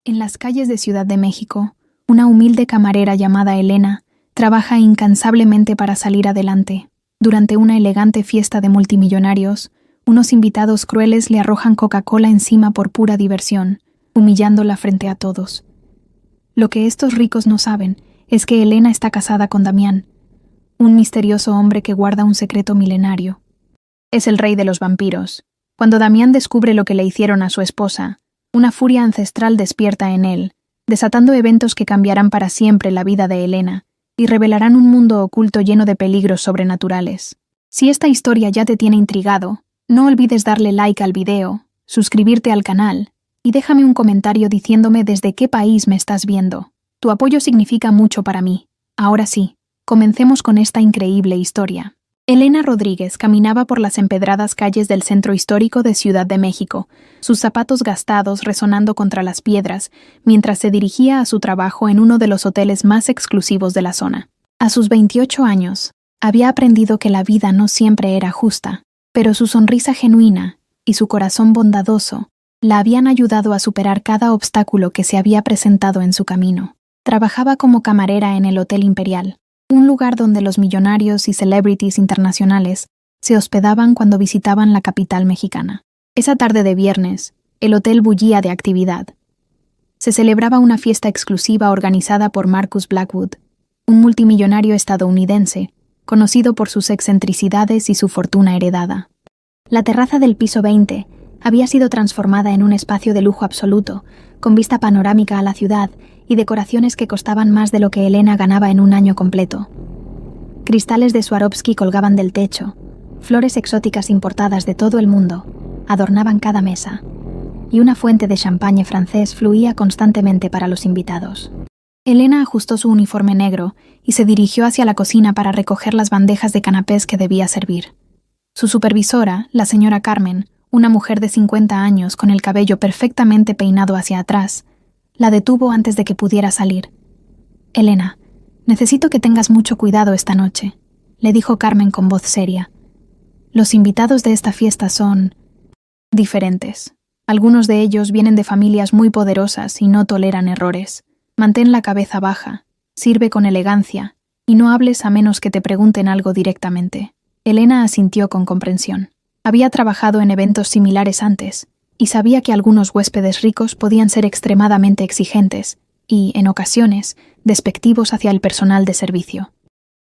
En las calles de Ciudad de México, una humilde camarera llamada Elena trabaja incansablemente para salir adelante. Durante una elegante fiesta de multimillonarios, unos invitados crueles le arrojan Coca-Cola encima por pura diversión, humillándola frente a todos. Lo que estos ricos no saben es que Elena está casada con Damián, un misterioso hombre que guarda un secreto milenario. Es el rey de los vampiros. Cuando Damián descubre lo que le hicieron a su esposa, una furia ancestral despierta en él, desatando eventos que cambiarán para siempre la vida de Elena y revelarán un mundo oculto lleno de peligros sobrenaturales. Si esta historia ya te tiene intrigado, no olvides darle like al video, suscribirte al canal y déjame un comentario diciéndome desde qué país me estás viendo. Tu apoyo significa mucho para mí. Ahora sí, comencemos con esta increíble historia. Elena Rodríguez caminaba por las empedradas calles del centro histórico de Ciudad de México, sus zapatos gastados resonando contra las piedras, mientras se dirigía a su trabajo en uno de los hoteles más exclusivos de la zona. A sus 28 años, había aprendido que la vida no siempre era justa, pero su sonrisa genuina y su corazón bondadoso la habían ayudado a superar cada obstáculo que se había presentado en su camino. Trabajaba como camarera en el Hotel Imperial, un lugar donde los millonarios y celebrities internacionales se hospedaban cuando visitaban la capital mexicana. Esa tarde de viernes, el hotel bullía de actividad. Se celebraba una fiesta exclusiva organizada por Marcus Blackwood, un multimillonario estadounidense, conocido por sus excentricidades y su fortuna heredada. La terraza del piso 20 había sido transformada en un espacio de lujo absoluto, con vista panorámica a la ciudad y decoraciones que costaban más de lo que Elena ganaba en un año completo. Cristales de Swarovski colgaban del techo, flores exóticas importadas de todo el mundo adornaban cada mesa, y una fuente de champagne francés fluía constantemente para los invitados. Elena ajustó su uniforme negro y se dirigió hacia la cocina para recoger las bandejas de canapés que debía servir. Su supervisora, la señora Carmen, una mujer de 50 años con el cabello perfectamente peinado hacia atrás, la detuvo antes de que pudiera salir. «Elena, necesito que tengas mucho cuidado esta noche», le dijo Carmen con voz seria. «Los invitados de esta fiesta son diferentes. Algunos de ellos vienen de familias muy poderosas y no toleran errores. Mantén la cabeza baja, sirve con elegancia y no hables a menos que te pregunten algo directamente». Elena asintió con comprensión. Había trabajado en eventos similares antes y sabía que algunos huéspedes ricos podían ser extremadamente exigentes y, en ocasiones, despectivos hacia el personal de servicio.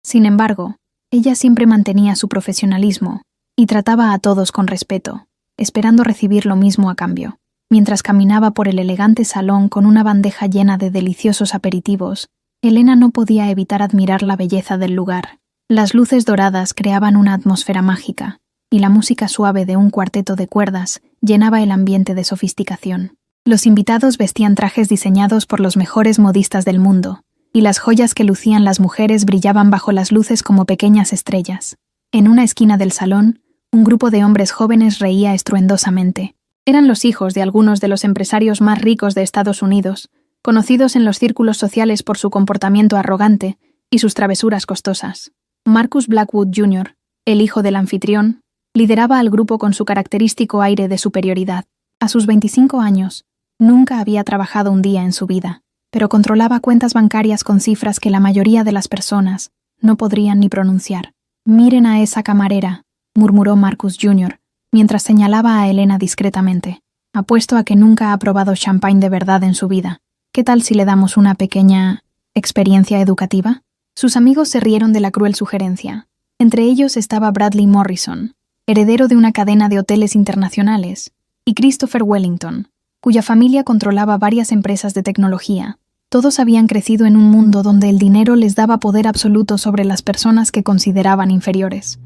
Sin embargo, ella siempre mantenía su profesionalismo y trataba a todos con respeto, esperando recibir lo mismo a cambio. Mientras caminaba por el elegante salón con una bandeja llena de deliciosos aperitivos, Elena no podía evitar admirar la belleza del lugar. Las luces doradas creaban una atmósfera mágica, y la música suave de un cuarteto de cuerdas llenaba el ambiente de sofisticación. Los invitados vestían trajes diseñados por los mejores modistas del mundo, y las joyas que lucían las mujeres brillaban bajo las luces como pequeñas estrellas. En una esquina del salón, un grupo de hombres jóvenes reía estruendosamente. Eran los hijos de algunos de los empresarios más ricos de Estados Unidos, conocidos en los círculos sociales por su comportamiento arrogante y sus travesuras costosas. Marcus Blackwood Jr., el hijo del anfitrión, lideraba al grupo con su característico aire de superioridad. A sus 25 años, nunca había trabajado un día en su vida, pero controlaba cuentas bancarias con cifras que la mayoría de las personas no podrían ni pronunciar. «Miren a esa camarera», murmuró Marcus Jr., mientras señalaba a Elena discretamente. «Apuesto a que nunca ha probado champagne de verdad en su vida. ¿Qué tal si le damos una pequeña experiencia educativa?» Sus amigos se rieron de la cruel sugerencia. Entre ellos estaba Bradley Morrison, heredero de una cadena de hoteles internacionales, y Christopher Wellington, cuya familia controlaba varias empresas de tecnología. Todos habían crecido en un mundo donde el dinero les daba poder absoluto sobre las personas que consideraban inferiores.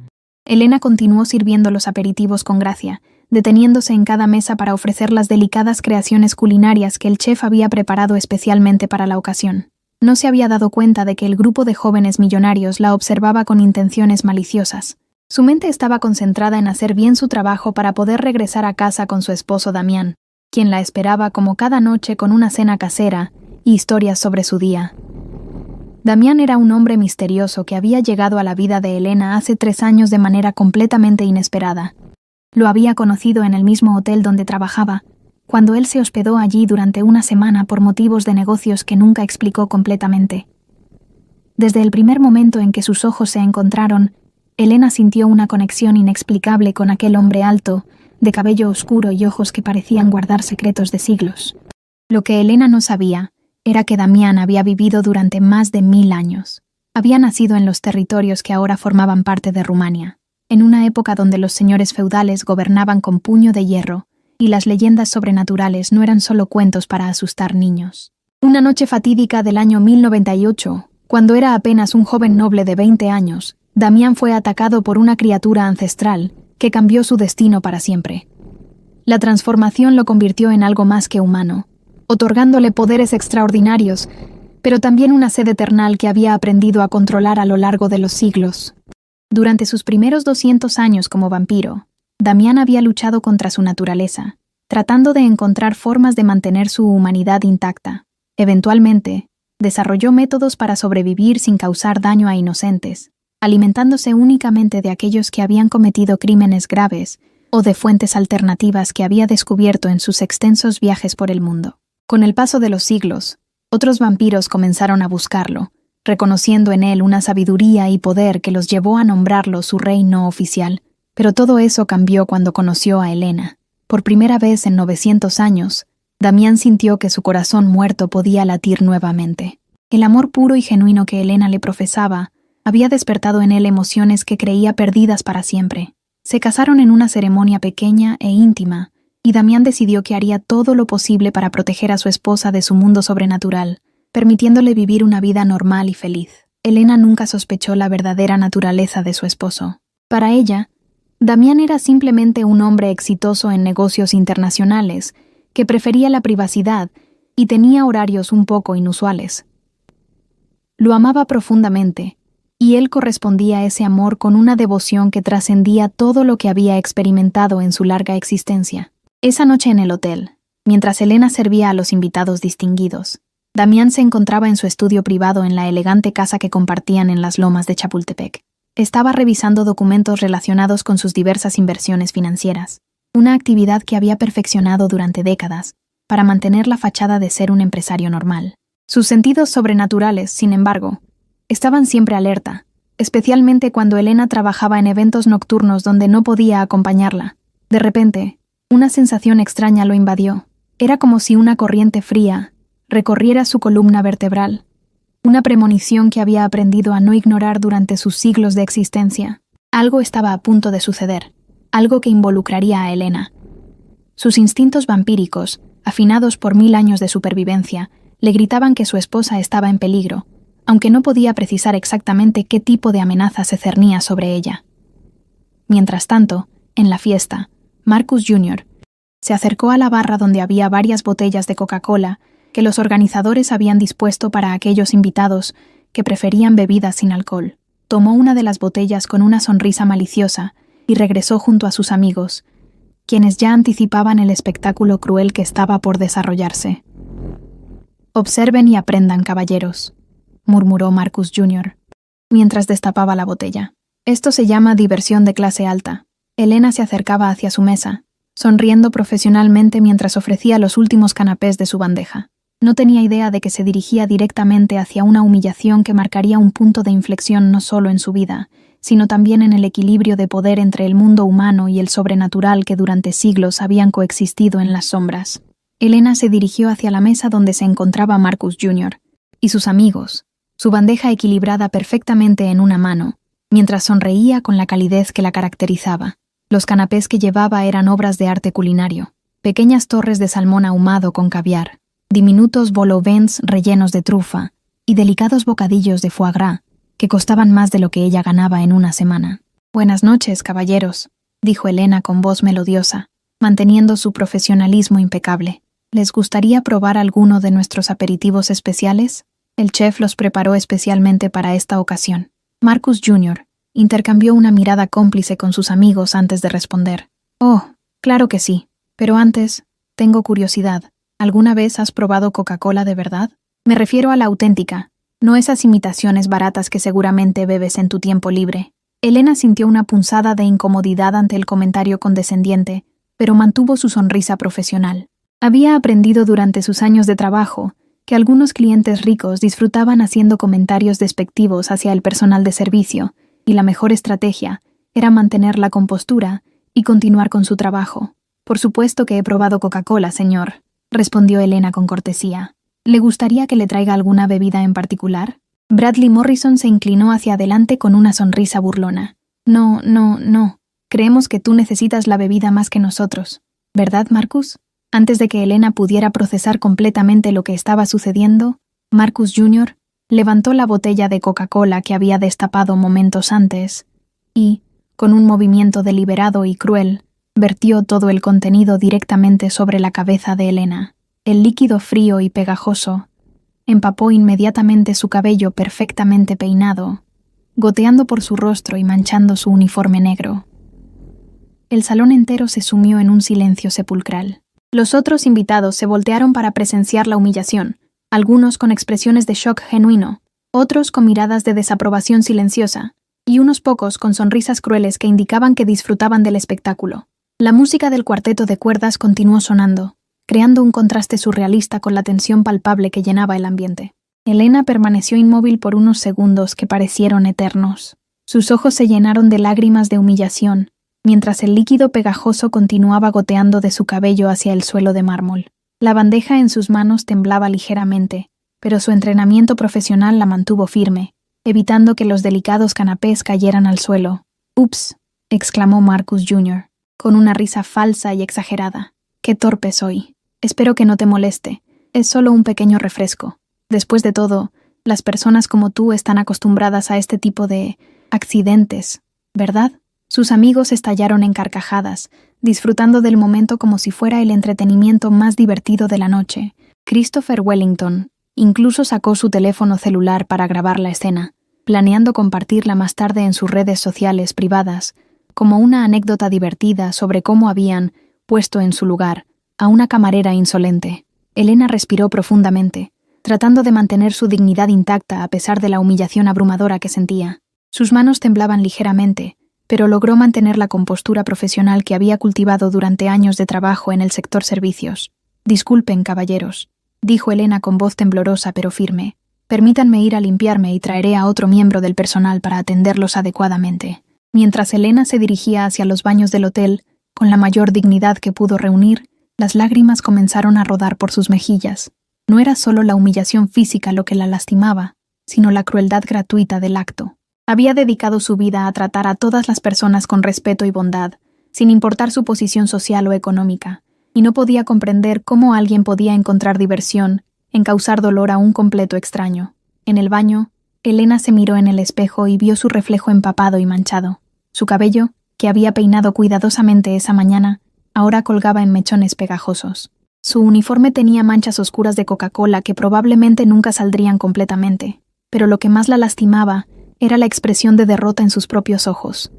Elena continuó sirviendo los aperitivos con gracia, deteniéndose en cada mesa para ofrecer las delicadas creaciones culinarias que el chef había preparado especialmente para la ocasión. No se había dado cuenta de que el grupo de jóvenes millonarios la observaba con intenciones maliciosas. Su mente estaba concentrada en hacer bien su trabajo para poder regresar a casa con su esposo Damián, quien la esperaba como cada noche con una cena casera y historias sobre su día. Damián era un hombre misterioso que había llegado a la vida de Elena hace 3 años de manera completamente inesperada. Lo había conocido en el mismo hotel donde trabajaba, cuando él se hospedó allí durante una semana por motivos de negocios que nunca explicó completamente. Desde el primer momento en que sus ojos se encontraron, Elena sintió una conexión inexplicable con aquel hombre alto, de cabello oscuro y ojos que parecían guardar secretos de siglos. Lo que Elena no sabía era que Damián había vivido durante más de 1000 años. Había nacido en los territorios que ahora formaban parte de Rumania, en una época donde los señores feudales gobernaban con puño de hierro, y las leyendas sobrenaturales no eran solo cuentos para asustar niños. Una noche fatídica del año 1098, cuando era apenas un joven noble de 20 años, Damián fue atacado por una criatura ancestral que cambió su destino para siempre. La transformación lo convirtió en algo más que humano, otorgándole poderes extraordinarios, pero también una sed eternal que había aprendido a controlar a lo largo de los siglos. Durante sus primeros 200 años como vampiro, Damián había luchado contra su naturaleza, tratando de encontrar formas de mantener su humanidad intacta. Eventualmente, desarrolló métodos para sobrevivir sin causar daño a inocentes, alimentándose únicamente de aquellos que habían cometido crímenes graves o de fuentes alternativas que había descubierto en sus extensos viajes por el mundo. Con el paso de los siglos, otros vampiros comenzaron a buscarlo, reconociendo en él una sabiduría y poder que los llevó a nombrarlo su rey no oficial. Pero todo eso cambió cuando conoció a Elena. Por primera vez en 900 años, Damián sintió que su corazón muerto podía latir nuevamente. El amor puro y genuino que Elena le profesaba había despertado en él emociones que creía perdidas para siempre. Se casaron en una ceremonia pequeña e íntima, y Damián decidió que haría todo lo posible para proteger a su esposa de su mundo sobrenatural, permitiéndole vivir una vida normal y feliz. Elena nunca sospechó la verdadera naturaleza de su esposo. Para ella, Damián era simplemente un hombre exitoso en negocios internacionales, que prefería la privacidad y tenía horarios un poco inusuales. Lo amaba profundamente, y él correspondía a ese amor con una devoción que trascendía todo lo que había experimentado en su larga existencia. Esa noche en el hotel, mientras Elena servía a los invitados distinguidos, Damián se encontraba en su estudio privado en la elegante casa que compartían en las lomas de Chapultepec. Estaba revisando documentos relacionados con sus diversas inversiones financieras, una actividad que había perfeccionado durante décadas para mantener la fachada de ser un empresario normal. Sus sentidos sobrenaturales, sin embargo, estaban siempre alerta, especialmente cuando Elena trabajaba en eventos nocturnos donde no podía acompañarla. De repente, una sensación extraña lo invadió. Era como si una corriente fría recorriera su columna vertebral, una premonición que había aprendido a no ignorar durante sus siglos de existencia. Algo estaba a punto de suceder, algo que involucraría a Elena. Sus instintos vampíricos, afinados por 1000 años de supervivencia, le gritaban que su esposa estaba en peligro, aunque no podía precisar exactamente qué tipo de amenaza se cernía sobre ella. Mientras tanto, en la fiesta, Marcus Jr. se acercó a la barra donde había varias botellas de Coca-Cola que los organizadores habían dispuesto para aquellos invitados que preferían bebidas sin alcohol. Tomó una de las botellas con una sonrisa maliciosa y regresó junto a sus amigos, quienes ya anticipaban el espectáculo cruel que estaba por desarrollarse. «Observen y aprendan, caballeros», murmuró Marcus Jr., mientras destapaba la botella. «Esto se llama diversión de clase alta». Elena se acercaba hacia su mesa, sonriendo profesionalmente mientras ofrecía los últimos canapés de su bandeja. No tenía idea de que se dirigía directamente hacia una humillación que marcaría un punto de inflexión no solo en su vida, sino también en el equilibrio de poder entre el mundo humano y el sobrenatural que durante siglos habían coexistido en las sombras. Elena se dirigió hacia la mesa donde se encontraba Marcus Jr. y sus amigos, su bandeja equilibrada perfectamente en una mano, mientras sonreía con la calidez que la caracterizaba. Los canapés que llevaba eran obras de arte culinario, pequeñas torres de salmón ahumado con caviar, diminutos vol au vents rellenos de trufa y delicados bocadillos de foie gras que costaban más de lo que ella ganaba en una semana. «Buenas noches, caballeros», dijo Elena con voz melodiosa, manteniendo su profesionalismo impecable. «¿Les gustaría probar alguno de nuestros aperitivos especiales? El chef los preparó especialmente para esta ocasión». Marcus Jr. intercambió una mirada cómplice con sus amigos antes de responder. «Oh, claro que sí, pero antes, tengo curiosidad. ¿Alguna vez has probado Coca-Cola de verdad? Me refiero a la auténtica, no esas imitaciones baratas que seguramente bebes en tu tiempo libre». Elena sintió una punzada de incomodidad ante el comentario condescendiente, pero mantuvo su sonrisa profesional. Había aprendido durante sus años de trabajo que algunos clientes ricos disfrutaban haciendo comentarios despectivos hacia el personal de servicio, y la mejor estrategia era mantener la compostura y continuar con su trabajo. «Por supuesto que he probado Coca-Cola, señor», respondió Elena con cortesía. «¿Le gustaría que le traiga alguna bebida en particular?» Bradley Morrison se inclinó hacia adelante con una sonrisa burlona. «No. Creemos que tú necesitas la bebida más que nosotros. ¿Verdad, Marcus?» Antes de que Elena pudiera procesar completamente lo que estaba sucediendo, Marcus Jr. levantó la botella de Coca-Cola que había destapado momentos antes y, con un movimiento deliberado y cruel, vertió todo el contenido directamente sobre la cabeza de Elena. El líquido frío y pegajoso empapó inmediatamente su cabello perfectamente peinado, goteando por su rostro y manchando su uniforme negro. El salón entero se sumió en un silencio sepulcral. Los otros invitados se voltearon para presenciar la humillación, algunos con expresiones de shock genuino, otros con miradas de desaprobación silenciosa, y unos pocos con sonrisas crueles que indicaban que disfrutaban del espectáculo. La música del cuarteto de cuerdas continuó sonando, creando un contraste surrealista con la tensión palpable que llenaba el ambiente. Elena permaneció inmóvil por unos segundos que parecieron eternos. Sus ojos se llenaron de lágrimas de humillación, mientras el líquido pegajoso continuaba goteando de su cabello hacia el suelo de mármol. La bandeja en sus manos temblaba ligeramente, pero su entrenamiento profesional la mantuvo firme, evitando que los delicados canapés cayeran al suelo. «Ups», exclamó Marcus Jr., con una risa falsa y exagerada. «Qué torpe soy. Espero que no te moleste. Es solo un pequeño refresco. Después de todo, las personas como tú están acostumbradas a este tipo de accidentes, ¿verdad?» Sus amigos estallaron en carcajadas, disfrutando del momento como si fuera el entretenimiento más divertido de la noche. Christopher Wellington incluso sacó su teléfono celular para grabar la escena, planeando compartirla más tarde en sus redes sociales privadas, como una anécdota divertida sobre cómo habían puesto en su lugar a una camarera insolente. Elena respiró profundamente, tratando de mantener su dignidad intacta a pesar de la humillación abrumadora que sentía. Sus manos temblaban ligeramente, pero logró mantener la compostura profesional que había cultivado durante años de trabajo en el sector servicios. «Disculpen, caballeros», dijo Elena con voz temblorosa pero firme. «Permítanme ir a limpiarme y traeré a otro miembro del personal para atenderlos adecuadamente». Mientras Elena se dirigía hacia los baños del hotel, con la mayor dignidad que pudo reunir, las lágrimas comenzaron a rodar por sus mejillas. No era solo la humillación física lo que la lastimaba, sino la crueldad gratuita del acto. Había dedicado su vida a tratar a todas las personas con respeto y bondad, sin importar su posición social o económica, y no podía comprender cómo alguien podía encontrar diversión en causar dolor a un completo extraño. En el baño, Elena se miró en el espejo y vio su reflejo empapado y manchado. Su cabello, que había peinado cuidadosamente esa mañana, ahora colgaba en mechones pegajosos. Su uniforme tenía manchas oscuras de Coca-Cola que probablemente nunca saldrían completamente, pero lo que más la lastimaba era la expresión de derrota en sus propios ojos.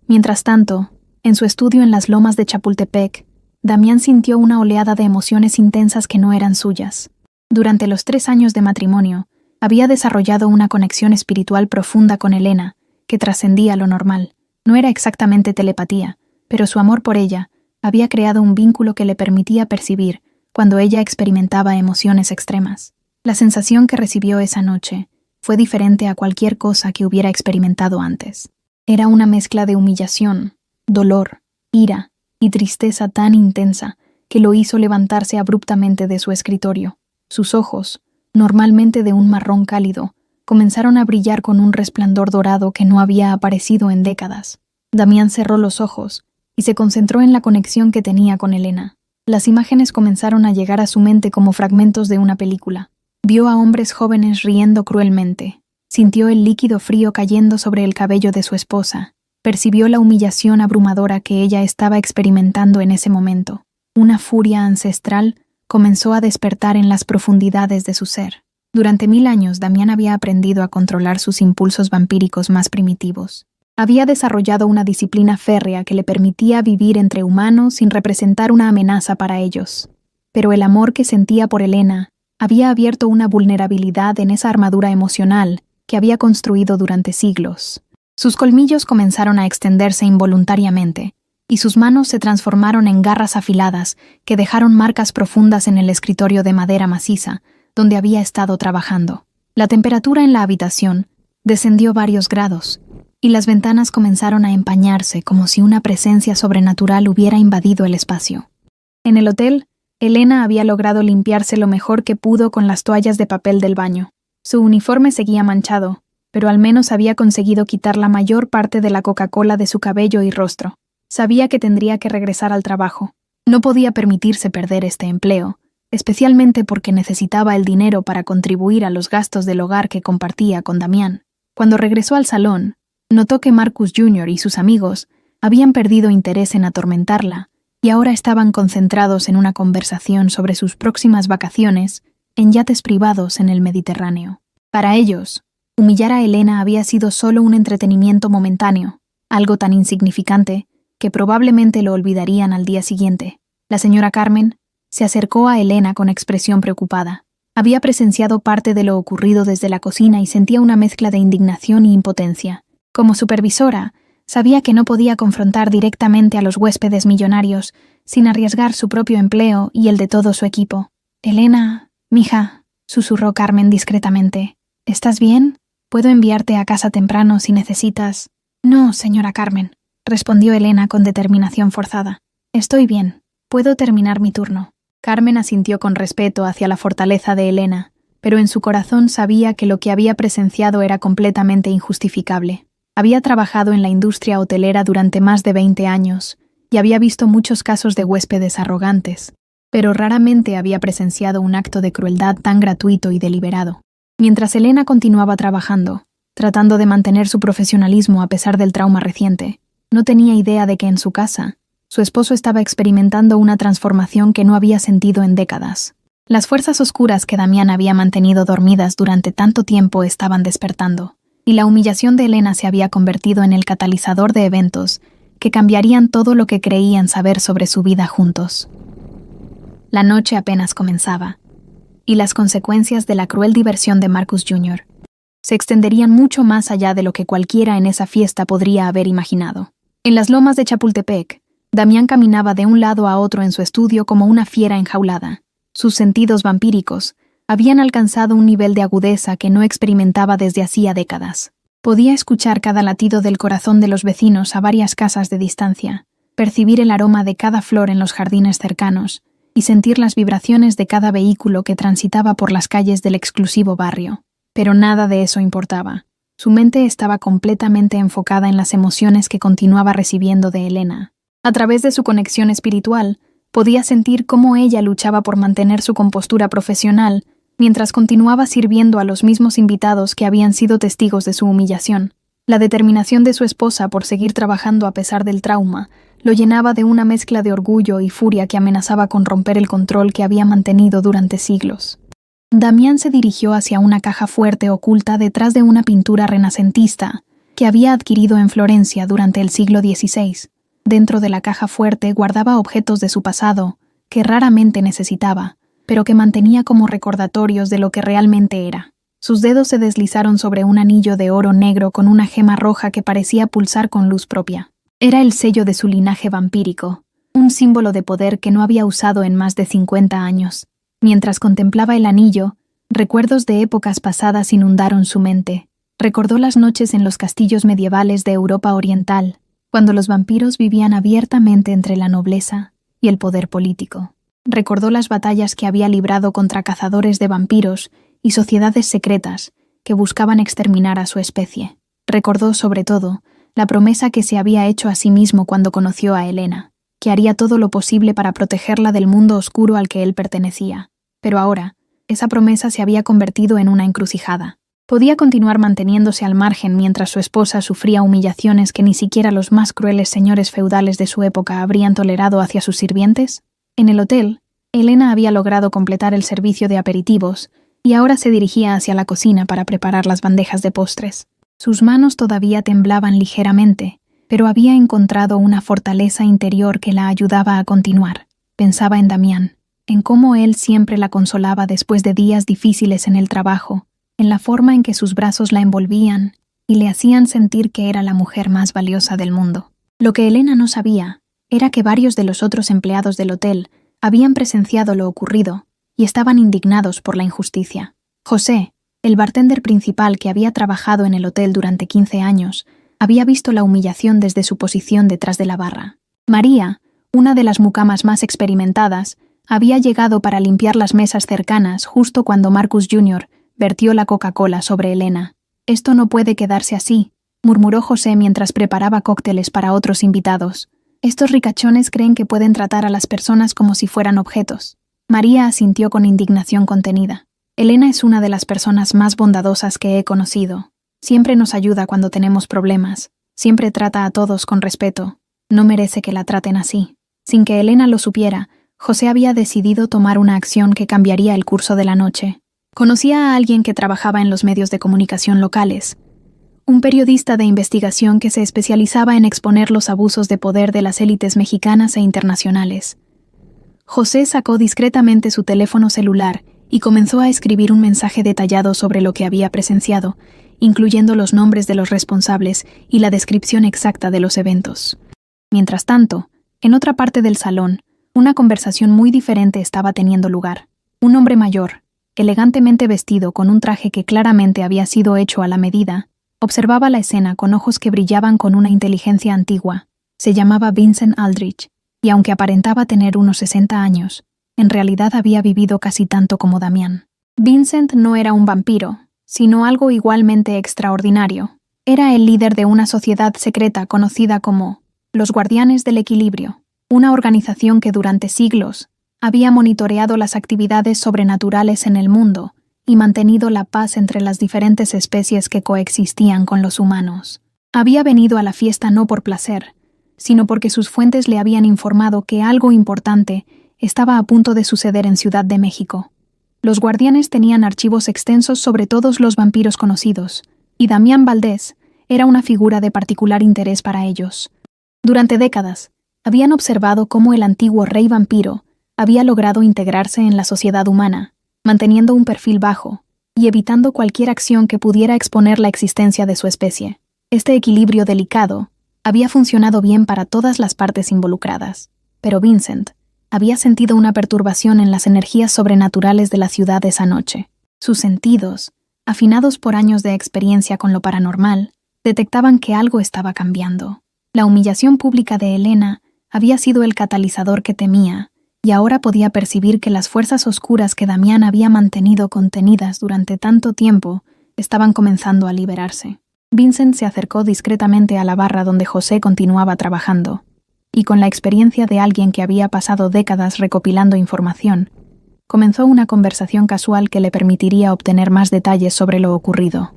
Mientras tanto, en su estudio en las lomas de Chapultepec, Damián sintió una oleada de emociones intensas que no eran suyas. Durante los 3 años de matrimonio, había desarrollado una conexión espiritual profunda con Elena, que trascendía lo normal. No era exactamente telepatía, pero su amor por ella había creado un vínculo que le permitía percibir cuando ella experimentaba emociones extremas. La sensación que recibió esa noche fue diferente a cualquier cosa que hubiera experimentado antes. Era una mezcla de humillación, dolor, ira y tristeza tan intensa que lo hizo levantarse abruptamente de su escritorio. Sus ojos, normalmente de un marrón cálido, comenzaron a brillar con un resplandor dorado que no había aparecido en décadas. Damián cerró los ojos y se concentró en la conexión que tenía con Elena. Las imágenes comenzaron a llegar a su mente como fragmentos de una película. Vio a hombres jóvenes riendo cruelmente. Sintió el líquido frío cayendo sobre el cabello de su esposa. Percibió la humillación abrumadora que ella estaba experimentando en ese momento. Una furia ancestral comenzó a despertar en las profundidades de su ser. Durante 1000 años, Damián había aprendido a controlar sus impulsos vampíricos más primitivos. Había desarrollado una disciplina férrea que le permitía vivir entre humanos sin representar una amenaza para ellos. Pero el amor que sentía por Elena había abierto una vulnerabilidad en esa armadura emocional que había construido durante siglos. Sus colmillos comenzaron a extenderse involuntariamente, y sus manos se transformaron en garras afiladas que dejaron marcas profundas en el escritorio de madera maciza, donde había estado trabajando. La temperatura en la habitación descendió varios grados, y las ventanas comenzaron a empañarse como si una presencia sobrenatural hubiera invadido el espacio. En el hotel, Elena había logrado limpiarse lo mejor que pudo con las toallas de papel del baño. Su uniforme seguía manchado, pero al menos había conseguido quitar la mayor parte de la Coca-Cola de su cabello y rostro. Sabía que tendría que regresar al trabajo. No podía permitirse perder este empleo, especialmente porque necesitaba el dinero para contribuir a los gastos del hogar que compartía con Damián. Cuando regresó al salón, notó que Marcus Jr. y sus amigos habían perdido interés en atormentarla y ahora estaban concentrados en una conversación sobre sus próximas vacaciones en yates privados en el Mediterráneo. Para ellos, humillar a Elena había sido solo un entretenimiento momentáneo, algo tan insignificante que probablemente lo olvidarían al día siguiente. La señora Carmen se acercó a Elena con expresión preocupada. Había presenciado parte de lo ocurrido desde la cocina y sentía una mezcla de indignación y impotencia. Como supervisora, sabía que no podía confrontar directamente a los huéspedes millonarios sin arriesgar su propio empleo y el de todo su equipo. «Elena, mija», susurró Carmen discretamente. «¿Estás bien? ¿Puedo enviarte a casa temprano si necesitas?» «No, señora Carmen», respondió Elena con determinación forzada. «Estoy bien. Puedo terminar mi turno». Carmen asintió con respeto hacia la fortaleza de Elena, pero en su corazón sabía que lo que había presenciado era completamente injustificable. Había trabajado en la industria hotelera durante más de 20 años y había visto muchos casos de huéspedes arrogantes, pero raramente había presenciado un acto de crueldad tan gratuito y deliberado. Mientras Elena continuaba trabajando, tratando de mantener su profesionalismo a pesar del trauma reciente, no tenía idea de que en su casa, su esposo estaba experimentando una transformación que no había sentido en décadas. Las fuerzas oscuras que Damián había mantenido dormidas durante tanto tiempo estaban despertando, y la humillación de Elena se había convertido en el catalizador de eventos que cambiarían todo lo que creían saber sobre su vida juntos. La noche apenas comenzaba, y las consecuencias de la cruel diversión de Marcus Jr. se extenderían mucho más allá de lo que cualquiera en esa fiesta podría haber imaginado. En las lomas de Chapultepec, Damián caminaba de un lado a otro en su estudio como una fiera enjaulada. Sus sentidos vampíricos habían alcanzado un nivel de agudeza que no experimentaba desde hacía décadas. Podía escuchar cada latido del corazón de los vecinos a varias casas de distancia, percibir el aroma de cada flor en los jardines cercanos y sentir las vibraciones de cada vehículo que transitaba por las calles del exclusivo barrio. Pero nada de eso importaba. Su mente estaba completamente enfocada en las emociones que continuaba recibiendo de Elena. A través de su conexión espiritual, podía sentir cómo ella luchaba por mantener su compostura profesional mientras continuaba sirviendo a los mismos invitados que habían sido testigos de su humillación. La determinación de su esposa por seguir trabajando a pesar del trauma lo llenaba de una mezcla de orgullo y furia que amenazaba con romper el control que había mantenido durante siglos. Damián se dirigió hacia una caja fuerte oculta detrás de una pintura renacentista que había adquirido en Florencia durante el siglo XVI. Dentro de la caja fuerte guardaba objetos de su pasado que raramente necesitaba, pero que mantenía como recordatorios de lo que realmente era. Sus dedos se deslizaron sobre un anillo de oro negro con una gema roja que parecía pulsar con luz propia. Era el sello de su linaje vampírico, un símbolo de poder que no había usado en más de 50 años. Mientras contemplaba el anillo, recuerdos de épocas pasadas inundaron su mente. Recordó las noches en los castillos medievales de Europa Oriental, cuando los vampiros vivían abiertamente entre la nobleza y el poder político. Recordó las batallas que había librado contra cazadores de vampiros y sociedades secretas que buscaban exterminar a su especie. Recordó, sobre todo, la promesa que se había hecho a sí mismo cuando conoció a Elena, que haría todo lo posible para protegerla del mundo oscuro al que él pertenecía. Pero ahora, esa promesa se había convertido en una encrucijada. ¿Podía continuar manteniéndose al margen mientras su esposa sufría humillaciones que ni siquiera los más crueles señores feudales de su época habrían tolerado hacia sus sirvientes? En el hotel, Elena había logrado completar el servicio de aperitivos y ahora se dirigía hacia la cocina para preparar las bandejas de postres. Sus manos todavía temblaban ligeramente, pero había encontrado una fortaleza interior que la ayudaba a continuar. Pensaba en Damián, en cómo él siempre la consolaba después de días difíciles en el trabajo, en la forma en que sus brazos la envolvían y le hacían sentir que era la mujer más valiosa del mundo. Lo que Elena no sabía era que varios de los otros empleados del hotel habían presenciado lo ocurrido y estaban indignados por la injusticia. José, el bartender principal que había trabajado en el hotel durante 15 años, había visto la humillación desde su posición detrás de la barra. María, una de las mucamas más experimentadas, había llegado para limpiar las mesas cercanas justo cuando Marcus Jr. vertió la Coca-Cola sobre Elena. «Esto no puede quedarse así», murmuró José mientras preparaba cócteles para otros invitados. «Estos ricachones creen que pueden tratar a las personas como si fueran objetos». María asintió con indignación contenida. «Elena es una de las personas más bondadosas que he conocido. Siempre nos ayuda cuando tenemos problemas. Siempre trata a todos con respeto. No merece que la traten así». Sin que Elena lo supiera, José había decidido tomar una acción que cambiaría el curso de la noche. Conocía a alguien que trabajaba en los medios de comunicación locales, un periodista de investigación que se especializaba en exponer los abusos de poder de las élites mexicanas e internacionales. José sacó discretamente su teléfono celular y comenzó a escribir un mensaje detallado sobre lo que había presenciado, incluyendo los nombres de los responsables y la descripción exacta de los eventos. Mientras tanto, en otra parte del salón, una conversación muy diferente estaba teniendo lugar. Un hombre mayor, elegantemente vestido con un traje que claramente había sido hecho a la medida, observaba la escena con ojos que brillaban con una inteligencia antigua. Se llamaba Vincent Aldrich, y aunque aparentaba tener unos 60 años, en realidad había vivido casi tanto como Damián. Vincent no era un vampiro, sino algo igualmente extraordinario. Era el líder de una sociedad secreta conocida como los Guardianes del Equilibrio, una organización que durante siglos había monitoreado las actividades sobrenaturales en el mundo y mantenido la paz entre las diferentes especies que coexistían con los humanos. Había venido a la fiesta no por placer, sino porque sus fuentes le habían informado que algo importante estaba a punto de suceder en Ciudad de México. Los guardianes tenían archivos extensos sobre todos los vampiros conocidos, y Damián Valdés era una figura de particular interés para ellos. Durante décadas, habían observado cómo el antiguo rey vampiro había logrado integrarse en la sociedad humana, manteniendo un perfil bajo y evitando cualquier acción que pudiera exponer la existencia de su especie. Este equilibrio delicado había funcionado bien para todas las partes involucradas, pero Vincent había sentido una perturbación en las energías sobrenaturales de la ciudad esa noche. Sus sentidos, afinados por años de experiencia con lo paranormal, detectaban que algo estaba cambiando. La humillación pública de Elena había sido el catalizador que temía, y ahora podía percibir que las fuerzas oscuras que Damián había mantenido contenidas durante tanto tiempo estaban comenzando a liberarse. Vincent se acercó discretamente a la barra donde José continuaba trabajando, y con la experiencia de alguien que había pasado décadas recopilando información, comenzó una conversación casual que le permitiría obtener más detalles sobre lo ocurrido.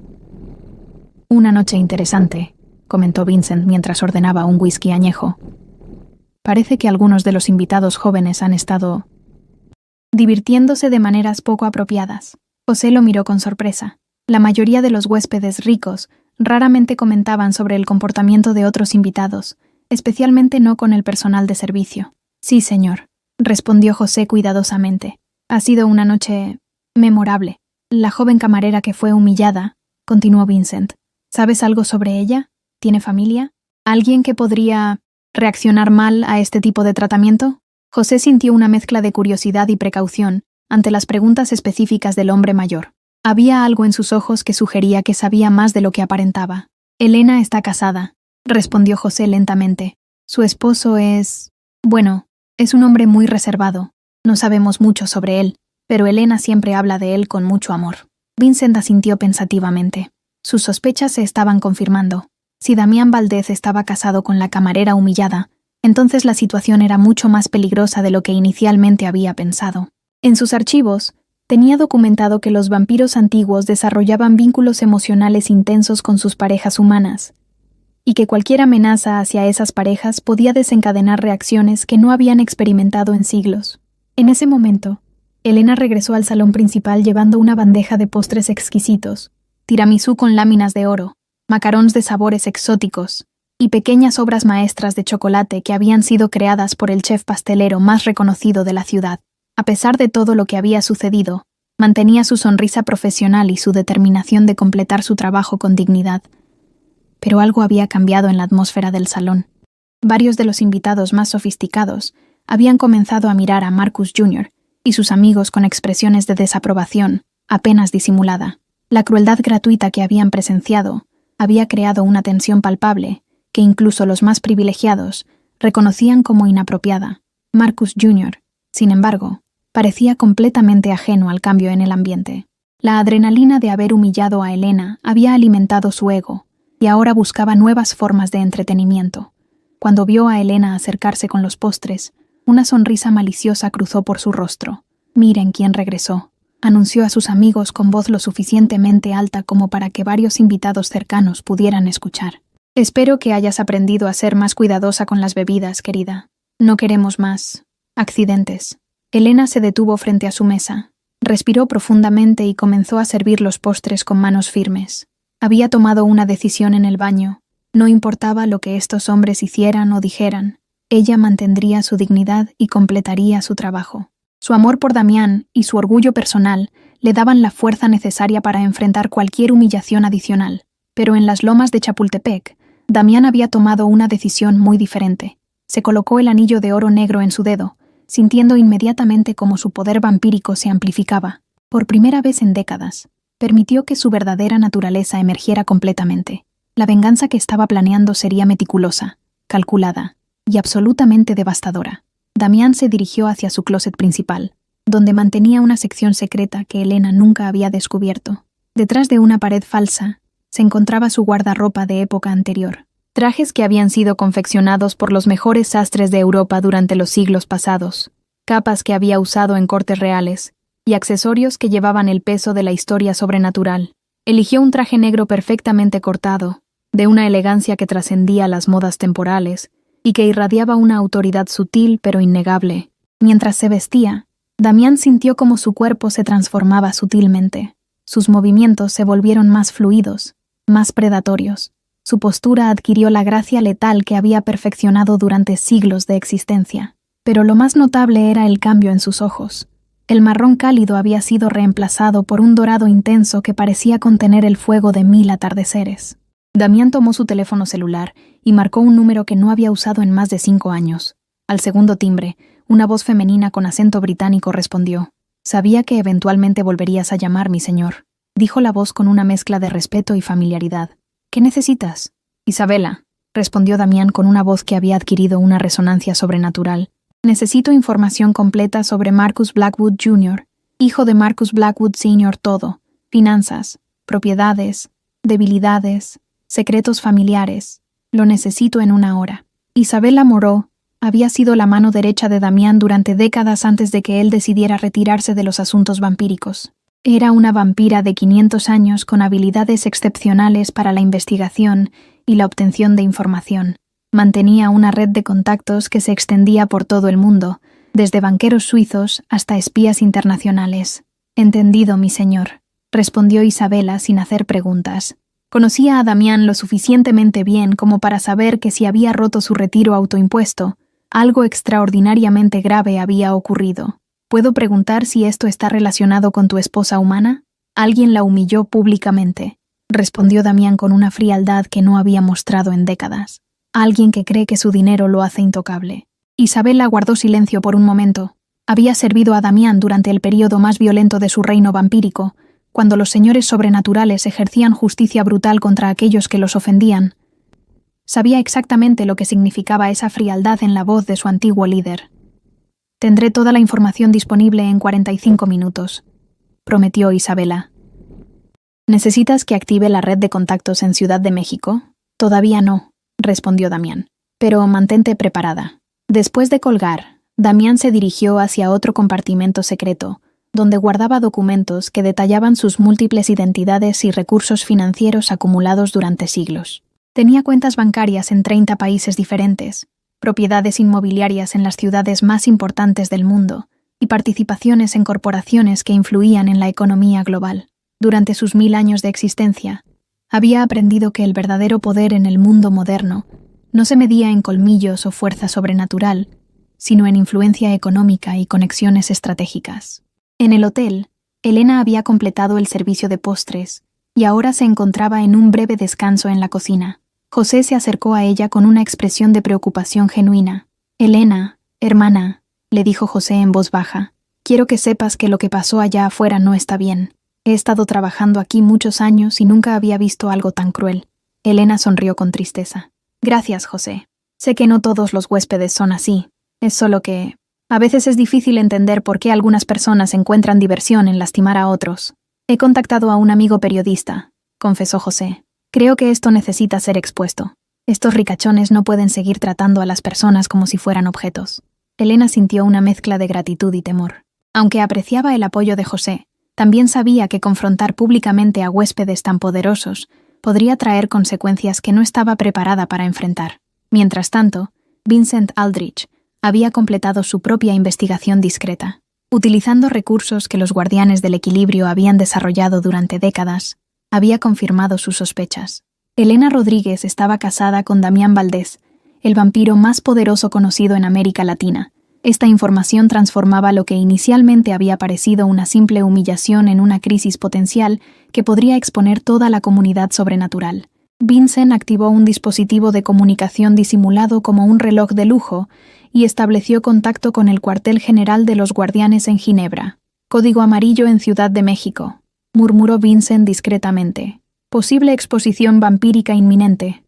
«Una noche interesante», comentó Vincent mientras ordenaba un whisky añejo. «Parece que algunos de los invitados jóvenes han estado divirtiéndose de maneras poco apropiadas». José lo miró con sorpresa. La mayoría de los huéspedes ricos raramente comentaban sobre el comportamiento de otros invitados, especialmente no con el personal de servicio. «Sí, señor», respondió José cuidadosamente. «Ha sido una noche memorable. La joven camarera que fue humillada», continuó Vincent. «¿Sabes algo sobre ella? ¿Tiene familia? ¿Alguien que podría reaccionar mal a este tipo de tratamiento?» José sintió una mezcla de curiosidad y precaución ante las preguntas específicas del hombre mayor. Había algo en sus ojos que sugería que sabía más de lo que aparentaba. «Elena está casada», respondió José lentamente. «Su esposo es... bueno, es un hombre muy reservado. No sabemos mucho sobre él, pero Elena siempre habla de él con mucho amor». Vincent asintió pensativamente. Sus sospechas se estaban confirmando. Si Damián Valdés estaba casado con la camarera humillada, entonces la situación era mucho más peligrosa de lo que inicialmente había pensado. En sus archivos, tenía documentado que los vampiros antiguos desarrollaban vínculos emocionales intensos con sus parejas humanas, y que cualquier amenaza hacia esas parejas podía desencadenar reacciones que no habían experimentado en siglos. En ese momento, Elena regresó al salón principal llevando una bandeja de postres exquisitos, tiramisú con láminas de oro, macarons de sabores exóticos y pequeñas obras maestras de chocolate que habían sido creadas por el chef pastelero más reconocido de la ciudad. A pesar de todo lo que había sucedido, mantenía su sonrisa profesional y su determinación de completar su trabajo con dignidad. Pero algo había cambiado en la atmósfera del salón. Varios de los invitados más sofisticados habían comenzado a mirar a Marcus Jr. y sus amigos con expresiones de desaprobación, apenas disimulada. La crueldad gratuita que habían presenciado había creado una tensión palpable que incluso los más privilegiados reconocían como inapropiada. Marcus Jr., sin embargo, parecía completamente ajeno al cambio en el ambiente. La adrenalina de haber humillado a Elena había alimentado su ego y ahora buscaba nuevas formas de entretenimiento. Cuando vio a Elena acercarse con los postres, una sonrisa maliciosa cruzó por su rostro. «Miren quién regresó», anunció a sus amigos con voz lo suficientemente alta como para que varios invitados cercanos pudieran escuchar. «Espero que hayas aprendido a ser más cuidadosa con las bebidas, querida. No queremos más accidentes». Elena se detuvo frente a su mesa, respiró profundamente y comenzó a servir los postres con manos firmes. Había tomado una decisión en el baño. No importaba lo que estos hombres hicieran o dijeran, ella mantendría su dignidad y completaría su trabajo. Su amor por Damián y su orgullo personal le daban la fuerza necesaria para enfrentar cualquier humillación adicional. Pero en las lomas de Chapultepec, Damián había tomado una decisión muy diferente. Se colocó el anillo de oro negro en su dedo, sintiendo inmediatamente cómo su poder vampírico se amplificaba. Por primera vez en décadas, permitió que su verdadera naturaleza emergiera completamente. La venganza que estaba planeando sería meticulosa, calculada y absolutamente devastadora. Damián se dirigió hacia su closet principal, donde mantenía una sección secreta que Elena nunca había descubierto. Detrás de una pared falsa, se encontraba su guardarropa de época anterior. Trajes que habían sido confeccionados por los mejores sastres de Europa durante los siglos pasados, capas que había usado en cortes reales, y accesorios que llevaban el peso de la historia sobrenatural. Eligió un traje negro perfectamente cortado, de una elegancia que trascendía las modas temporales, y que irradiaba una autoridad sutil pero innegable. Mientras se vestía, Damián sintió como su cuerpo se transformaba sutilmente. Sus movimientos se volvieron más fluidos, más predatorios. Su postura adquirió la gracia letal que había perfeccionado durante siglos de existencia. Pero lo más notable era el cambio en sus ojos. El marrón cálido había sido reemplazado por un dorado intenso que parecía contener el fuego de 1000 atardeceres. Damián tomó su teléfono celular y marcó un número que no había usado en más de 5 años. Al segundo timbre, una voz femenina con acento británico respondió. «Sabía que eventualmente volverías a llamar, mi señor», dijo la voz con una mezcla de respeto y familiaridad. «¿Qué necesitas?» «Isabela», respondió Damián con una voz que había adquirido una resonancia sobrenatural. «Necesito información completa sobre Marcus Blackwood Jr., hijo de Marcus Blackwood Sr. todo, finanzas, propiedades, debilidades, secretos familiares. Lo necesito en 1 hora». Isabela Moreau había sido la mano derecha de Damián durante décadas antes de que él decidiera retirarse de los asuntos vampíricos. Era una vampira de 500 años con habilidades excepcionales para la investigación y la obtención de información. Mantenía una red de contactos que se extendía por todo el mundo, desde banqueros suizos hasta espías internacionales. «Entendido, mi señor», respondió Isabela sin hacer preguntas. Conocía a Damián lo suficientemente bien como para saber que si había roto su retiro autoimpuesto, algo extraordinariamente grave había ocurrido. «¿Puedo preguntar si esto está relacionado con tu esposa humana?» «Alguien la humilló públicamente», respondió Damián con una frialdad que no había mostrado en décadas. «Alguien que cree que su dinero lo hace intocable». Isabela guardó silencio por un momento. Había servido a Damián durante el período más violento de su reino vampírico, cuando los señores sobrenaturales ejercían justicia brutal contra aquellos que los ofendían. Sabía exactamente lo que significaba esa frialdad en la voz de su antiguo líder. «Tendré toda la información disponible en 45 minutos», prometió Isabela. «¿Necesitas que active la red de contactos en Ciudad de México?» «Todavía no», respondió Damián. «Pero mantente preparada». Después de colgar, Damián se dirigió hacia otro compartimento secreto, donde guardaba documentos que detallaban sus múltiples identidades y recursos financieros acumulados durante siglos. Tenía cuentas bancarias en 30 países diferentes, propiedades inmobiliarias en las ciudades más importantes del mundo y participaciones en corporaciones que influían en la economía global. Durante sus 1000 años de existencia, había aprendido que el verdadero poder en el mundo moderno no se medía en colmillos o fuerza sobrenatural, sino en influencia económica y conexiones estratégicas. En el hotel, Elena había completado el servicio de postres y ahora se encontraba en un breve descanso en la cocina. José se acercó a ella con una expresión de preocupación genuina. «Elena, hermana», le dijo José en voz baja, «quiero que sepas que lo que pasó allá afuera no está bien. He estado trabajando aquí muchos años y nunca había visto algo tan cruel». Elena sonrió con tristeza. «Gracias, José. Sé que no todos los huéspedes son así. Es solo que a veces es difícil entender por qué algunas personas encuentran diversión en lastimar a otros. He contactado a un amigo periodista», confesó José. «Creo que esto necesita ser expuesto. Estos ricachones no pueden seguir tratando a las personas como si fueran objetos». Elena sintió una mezcla de gratitud y temor. Aunque apreciaba el apoyo de José, también sabía que confrontar públicamente a huéspedes tan poderosos podría traer consecuencias que no estaba preparada para enfrentar. Mientras tanto, Vincent Aldrich había completado su propia investigación discreta. Utilizando recursos que los guardianes del equilibrio habían desarrollado durante décadas, había confirmado sus sospechas. Elena Rodríguez estaba casada con Damián Valdés, el vampiro más poderoso conocido en América Latina. Esta información transformaba lo que inicialmente había parecido una simple humillación en una crisis potencial que podría exponer toda la comunidad sobrenatural. Vincent activó un dispositivo de comunicación disimulado como un reloj de lujo y estableció contacto con el cuartel general de los guardianes en Ginebra. «Código amarillo en Ciudad de México», murmuró Vincent discretamente. «Posible exposición vampírica inminente.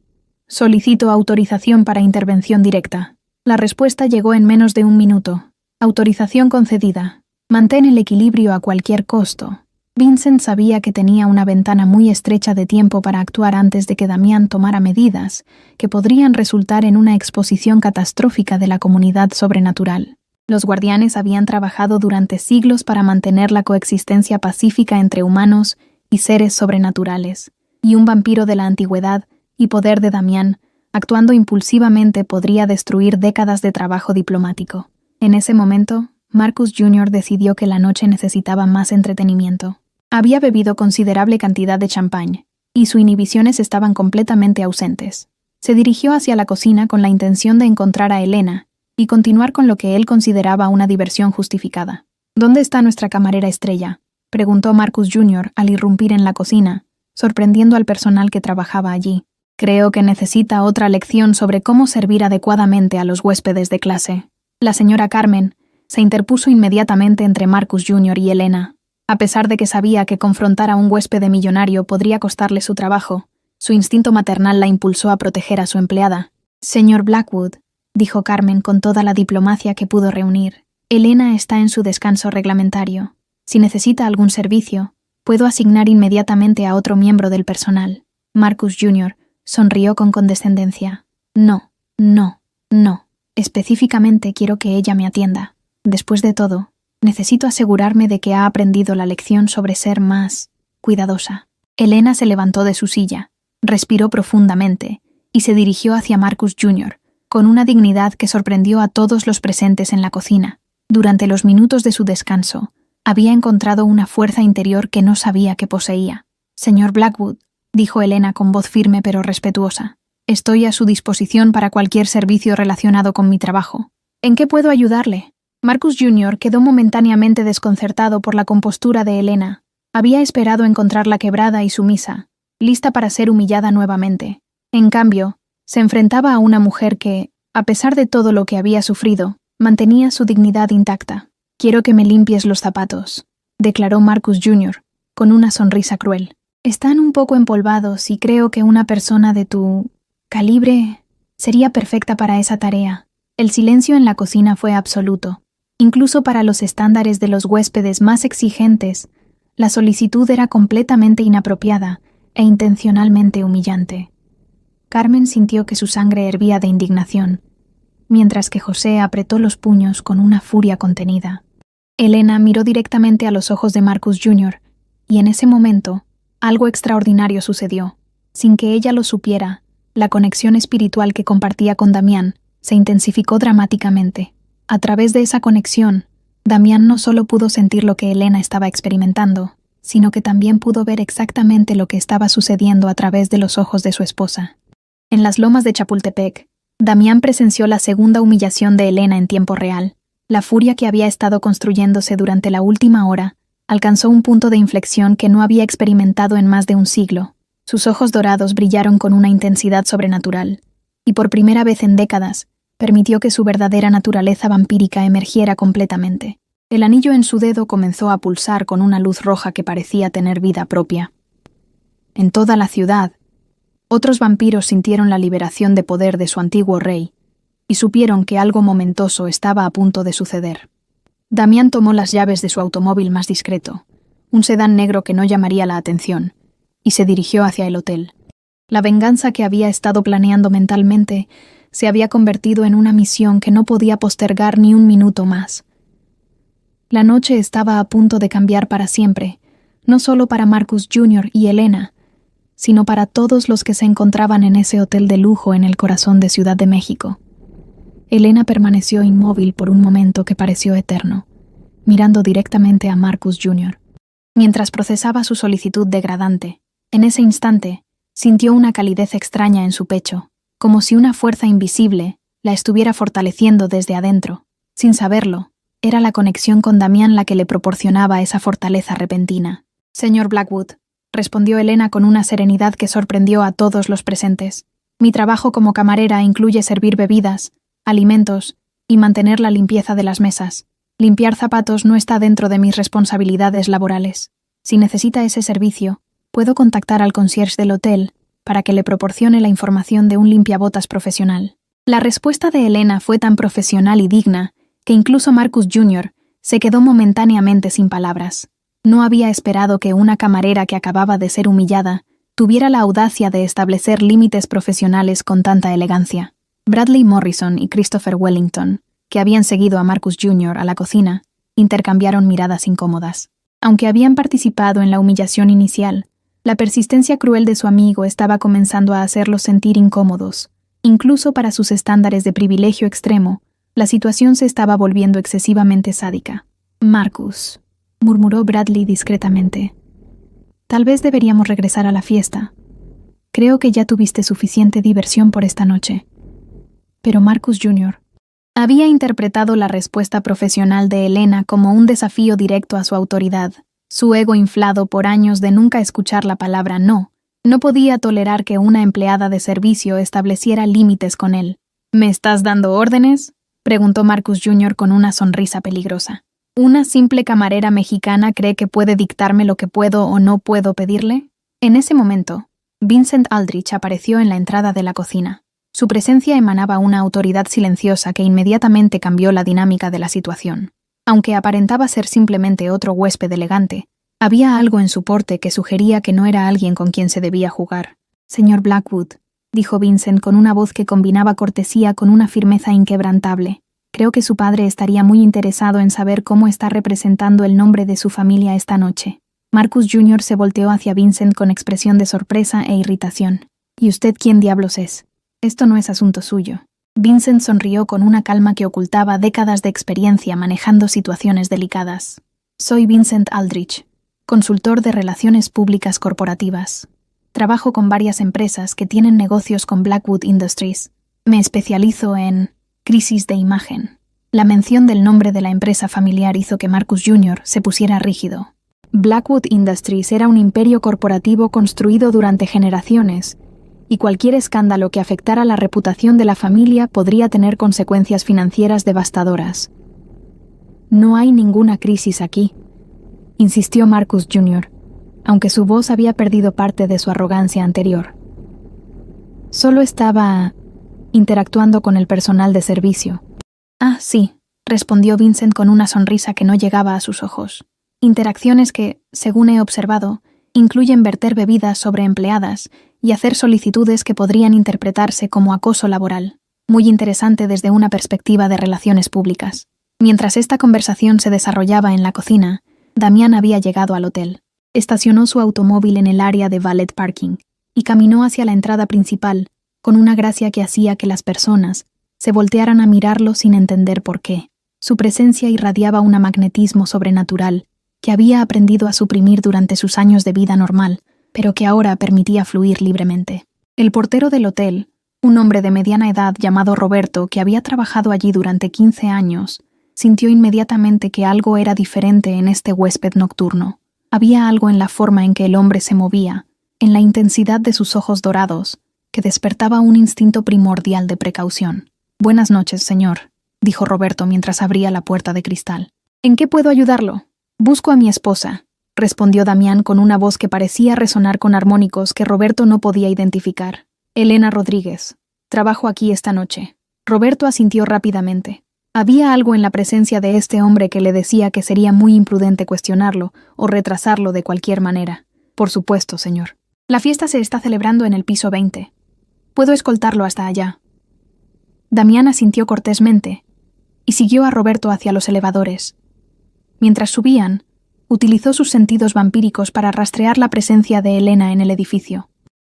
Solicito autorización para intervención directa». La respuesta llegó en menos de un minuto. «Autorización concedida. Mantén el equilibrio a cualquier costo». Vincent sabía que tenía una ventana muy estrecha de tiempo para actuar antes de que Damián tomara medidas que podrían resultar en una exposición catastrófica de la comunidad sobrenatural. Los guardianes habían trabajado durante siglos para mantener la coexistencia pacífica entre humanos y seres sobrenaturales, y un vampiro de la antigüedad y poder de Damián, actuando impulsivamente, podría destruir décadas de trabajo diplomático. En ese momento, Marcus Jr. decidió que la noche necesitaba más entretenimiento. Había bebido considerable cantidad de champán, y sus inhibiciones estaban completamente ausentes. Se dirigió hacia la cocina con la intención de encontrar a Elena y continuar con lo que él consideraba una diversión justificada. «¿Dónde está nuestra camarera estrella?», preguntó Marcus Jr. al irrumpir en la cocina, sorprendiendo al personal que trabajaba allí. «Creo que necesita otra lección sobre cómo servir adecuadamente a los huéspedes de clase». La señora Carmen se interpuso inmediatamente entre Marcus Jr. y Elena. A pesar de que sabía que confrontar a un huésped millonario podría costarle su trabajo, su instinto maternal la impulsó a proteger a su empleada. «Señor Blackwood», dijo Carmen con toda la diplomacia que pudo reunir, «Elena está en su descanso reglamentario. Si necesita algún servicio, puedo asignar inmediatamente a otro miembro del personal». Marcus Jr. sonrió con condescendencia. «No, no, no. Específicamente quiero que ella me atienda. Después de todo, necesito asegurarme de que ha aprendido la lección sobre ser más cuidadosa». Elena se levantó de su silla, respiró profundamente y se dirigió hacia Marcus Jr., con una dignidad que sorprendió a todos los presentes en la cocina. Durante los minutos de su descanso, había encontrado una fuerza interior que no sabía que poseía. «Señor Blackwood», dijo Elena con voz firme pero respetuosa, «estoy a su disposición para cualquier servicio relacionado con mi trabajo. ¿En qué puedo ayudarle?». Marcus Jr. quedó momentáneamente desconcertado por la compostura de Elena. Había esperado encontrarla quebrada y sumisa, lista para ser humillada nuevamente. En cambio, se enfrentaba a una mujer que, a pesar de todo lo que había sufrido, mantenía su dignidad intacta. «Quiero que me limpies los zapatos», declaró Marcus Jr., con una sonrisa cruel. «Están un poco empolvados y creo que una persona de tu calibre sería perfecta para esa tarea». El silencio en la cocina fue absoluto. Incluso para los estándares de los huéspedes más exigentes, la solicitud era completamente inapropiada e intencionalmente humillante. Carmen sintió que su sangre hervía de indignación, mientras que José apretó los puños con una furia contenida. Elena miró directamente a los ojos de Marcus Jr., y en ese momento, algo extraordinario sucedió. Sin que ella lo supiera, la conexión espiritual que compartía con Damián se intensificó dramáticamente. A través de esa conexión, Damián no solo pudo sentir lo que Elena estaba experimentando, sino que también pudo ver exactamente lo que estaba sucediendo a través de los ojos de su esposa. En las lomas de Chapultepec, Damián presenció la segunda humillación de Elena en tiempo real. La furia que había estado construyéndose durante la última hora alcanzó un punto de inflexión que no había experimentado en más de un siglo. Sus ojos dorados brillaron con una intensidad sobrenatural, y por primera vez en décadas, permitió que su verdadera naturaleza vampírica emergiera completamente. El anillo en su dedo comenzó a pulsar con una luz roja que parecía tener vida propia. En toda la ciudad, otros vampiros sintieron la liberación de poder de su antiguo rey y supieron que algo momentoso estaba a punto de suceder. Damián tomó las llaves de su automóvil más discreto, un sedán negro que no llamaría la atención, y se dirigió hacia el hotel. La venganza que había estado planeando mentalmente se había convertido en una misión que no podía postergar ni un minuto más. La noche estaba a punto de cambiar para siempre, no solo para Marcus Jr. y Elena, sino para todos los que se encontraban en ese hotel de lujo en el corazón de Ciudad de México. Elena permaneció inmóvil por un momento que pareció eterno, mirando directamente a Marcus Jr. Mientras procesaba su solicitud degradante, en ese instante, sintió una calidez extraña en su pecho, como si una fuerza invisible la estuviera fortaleciendo desde adentro. Sin saberlo, era la conexión con Damián la que le proporcionaba esa fortaleza repentina. «Señor Blackwood», respondió Elena con una serenidad que sorprendió a todos los presentes. «Mi trabajo como camarera incluye servir bebidas, alimentos y mantener la limpieza de las mesas. Limpiar zapatos no está dentro de mis responsabilidades laborales. Si necesita ese servicio, puedo contactar al concierge del hotel para que le proporcione la información de un limpiabotas profesional». La respuesta de Elena fue tan profesional y digna que incluso Marcus Jr. se quedó momentáneamente sin palabras. No había esperado que una camarera que acababa de ser humillada tuviera la audacia de establecer límites profesionales con tanta elegancia. Bradley Morrison y Christopher Wellington, que habían seguido a Marcus Jr. a la cocina, intercambiaron miradas incómodas. Aunque habían participado en la humillación inicial, la persistencia cruel de su amigo estaba comenzando a hacerlos sentir incómodos. Incluso para sus estándares de privilegio extremo, la situación se estaba volviendo excesivamente sádica. «Marcus», murmuró Bradley discretamente. «Tal vez deberíamos regresar a la fiesta. Creo que ya tuviste suficiente diversión por esta noche». Pero Marcus Jr. había interpretado la respuesta profesional de Elena como un desafío directo a su autoridad. Su ego inflado por años de nunca escuchar la palabra no podía tolerar que una empleada de servicio estableciera límites con él. «¿Me estás dando órdenes?», preguntó Marcus Jr. con una sonrisa peligrosa. ¿Una simple camarera mexicana cree que puede dictarme lo que puedo o no puedo pedirle? En ese momento, Vincent Aldrich apareció en la entrada de la cocina. Su presencia emanaba una autoridad silenciosa que inmediatamente cambió la dinámica de la situación. Aunque aparentaba ser simplemente otro huésped elegante, había algo en su porte que sugería que no era alguien con quien se debía jugar. «Señor Blackwood», dijo Vincent con una voz que combinaba cortesía con una firmeza inquebrantable. «Creo que su padre estaría muy interesado en saber cómo está representando el nombre de su familia esta noche». Marcus Jr. se volteó hacia Vincent con expresión de sorpresa e irritación. «¿Y usted quién diablos es? Esto no es asunto suyo». Vincent sonrió con una calma que ocultaba décadas de experiencia manejando situaciones delicadas. «Soy Vincent Aldrich, consultor de relaciones públicas corporativas. Trabajo con varias empresas que tienen negocios con Blackwood Industries. Me especializo en crisis de imagen». La mención del nombre de la empresa familiar hizo que Marcus Jr. se pusiera rígido. Blackwood Industries era un imperio corporativo construido durante generaciones, y cualquier escándalo que afectara la reputación de la familia podría tener consecuencias financieras devastadoras. «No hay ninguna crisis aquí», insistió Marcus Jr., aunque su voz había perdido parte de su arrogancia anterior. «Solo estaba interactuando con el personal de servicio». «Ah, sí», respondió Vincent con una sonrisa que no llegaba a sus ojos. «Interacciones que, según he observado, incluyen verter bebidas sobre empleadas y hacer solicitudes que podrían interpretarse como acoso laboral. Muy interesante desde una perspectiva de relaciones públicas». Mientras esta conversación se desarrollaba en la cocina, Damián había llegado al hotel. Estacionó su automóvil en el área de valet parking y caminó hacia la entrada principal, con una gracia que hacía que las personas se voltearan a mirarlo sin entender por qué. Su presencia irradiaba un magnetismo sobrenatural que había aprendido a suprimir durante sus años de vida normal, pero que ahora permitía fluir libremente. El portero del hotel, un hombre de mediana edad llamado Roberto que había trabajado allí durante 15 años, sintió inmediatamente que algo era diferente en este huésped nocturno. Había algo en la forma en que el hombre se movía, en la intensidad de sus ojos dorados, que despertaba un instinto primordial de precaución. «Buenas noches, señor», dijo Roberto mientras abría la puerta de cristal. «¿En qué puedo ayudarlo?» «Busco a mi esposa», respondió Damián con una voz que parecía resonar con armónicos que Roberto no podía identificar. «Elena Rodríguez. Trabajo aquí esta noche». Roberto asintió rápidamente. Había algo en la presencia de este hombre que le decía que sería muy imprudente cuestionarlo o retrasarlo de cualquier manera. «Por supuesto, señor. La fiesta se está celebrando en el piso 20. Puedo escoltarlo hasta allá». Damián asintió cortésmente y siguió a Roberto hacia los elevadores. Mientras subían, utilizó sus sentidos vampíricos para rastrear la presencia de Elena en el edificio.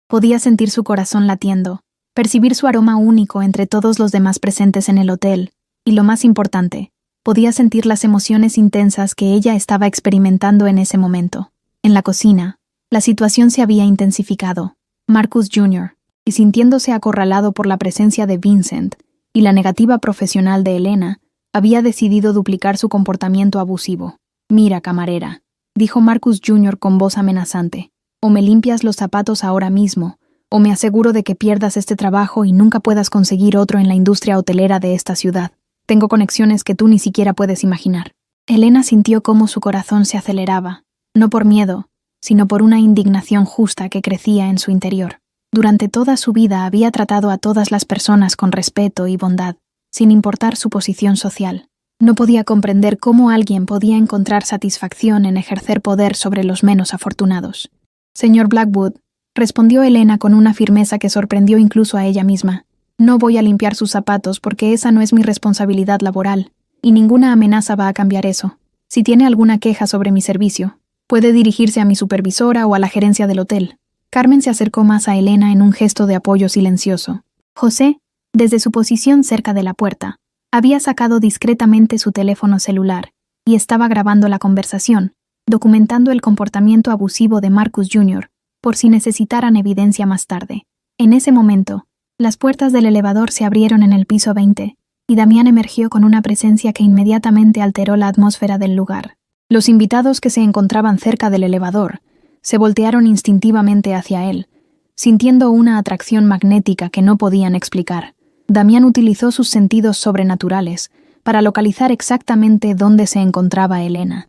Podía sentir su corazón latiendo, percibir su aroma único entre todos los demás presentes en el hotel, y lo más importante, podía sentir las emociones intensas que ella estaba experimentando en ese momento. En la cocina, la situación se había intensificado. Marcus Jr., y sintiéndose acorralado por la presencia de Vincent y la negativa profesional de Elena, había decidido duplicar su comportamiento abusivo. «Mira, camarera», dijo Marcus Jr. con voz amenazante, «o me limpias los zapatos ahora mismo, o me aseguro de que pierdas este trabajo y nunca puedas conseguir otro en la industria hotelera de esta ciudad. Tengo conexiones que tú ni siquiera puedes imaginar». Elena sintió cómo su corazón se aceleraba, no por miedo, sino por una indignación justa que crecía en su interior. Durante toda su vida había tratado a todas las personas con respeto y bondad, sin importar su posición social. No podía comprender cómo alguien podía encontrar satisfacción en ejercer poder sobre los menos afortunados. «Señor Blackwood», respondió Elena con una firmeza que sorprendió incluso a ella misma, «no voy a limpiar sus zapatos porque esa no es mi responsabilidad laboral, y ninguna amenaza va a cambiar eso. Si tiene alguna queja sobre mi servicio, puede dirigirse a mi supervisora o a la gerencia del hotel». Carmen se acercó más a Elena en un gesto de apoyo silencioso. José, desde su posición cerca de la puerta, había sacado discretamente su teléfono celular y estaba grabando la conversación, documentando el comportamiento abusivo de Marcus Jr., por si necesitaran evidencia más tarde. En ese momento, las puertas del elevador se abrieron en el piso 20, y Damián emergió con una presencia que inmediatamente alteró la atmósfera del lugar. Los invitados que se encontraban cerca del elevador se voltearon instintivamente hacia él, sintiendo una atracción magnética que no podían explicar. Damián utilizó sus sentidos sobrenaturales para localizar exactamente dónde se encontraba Elena.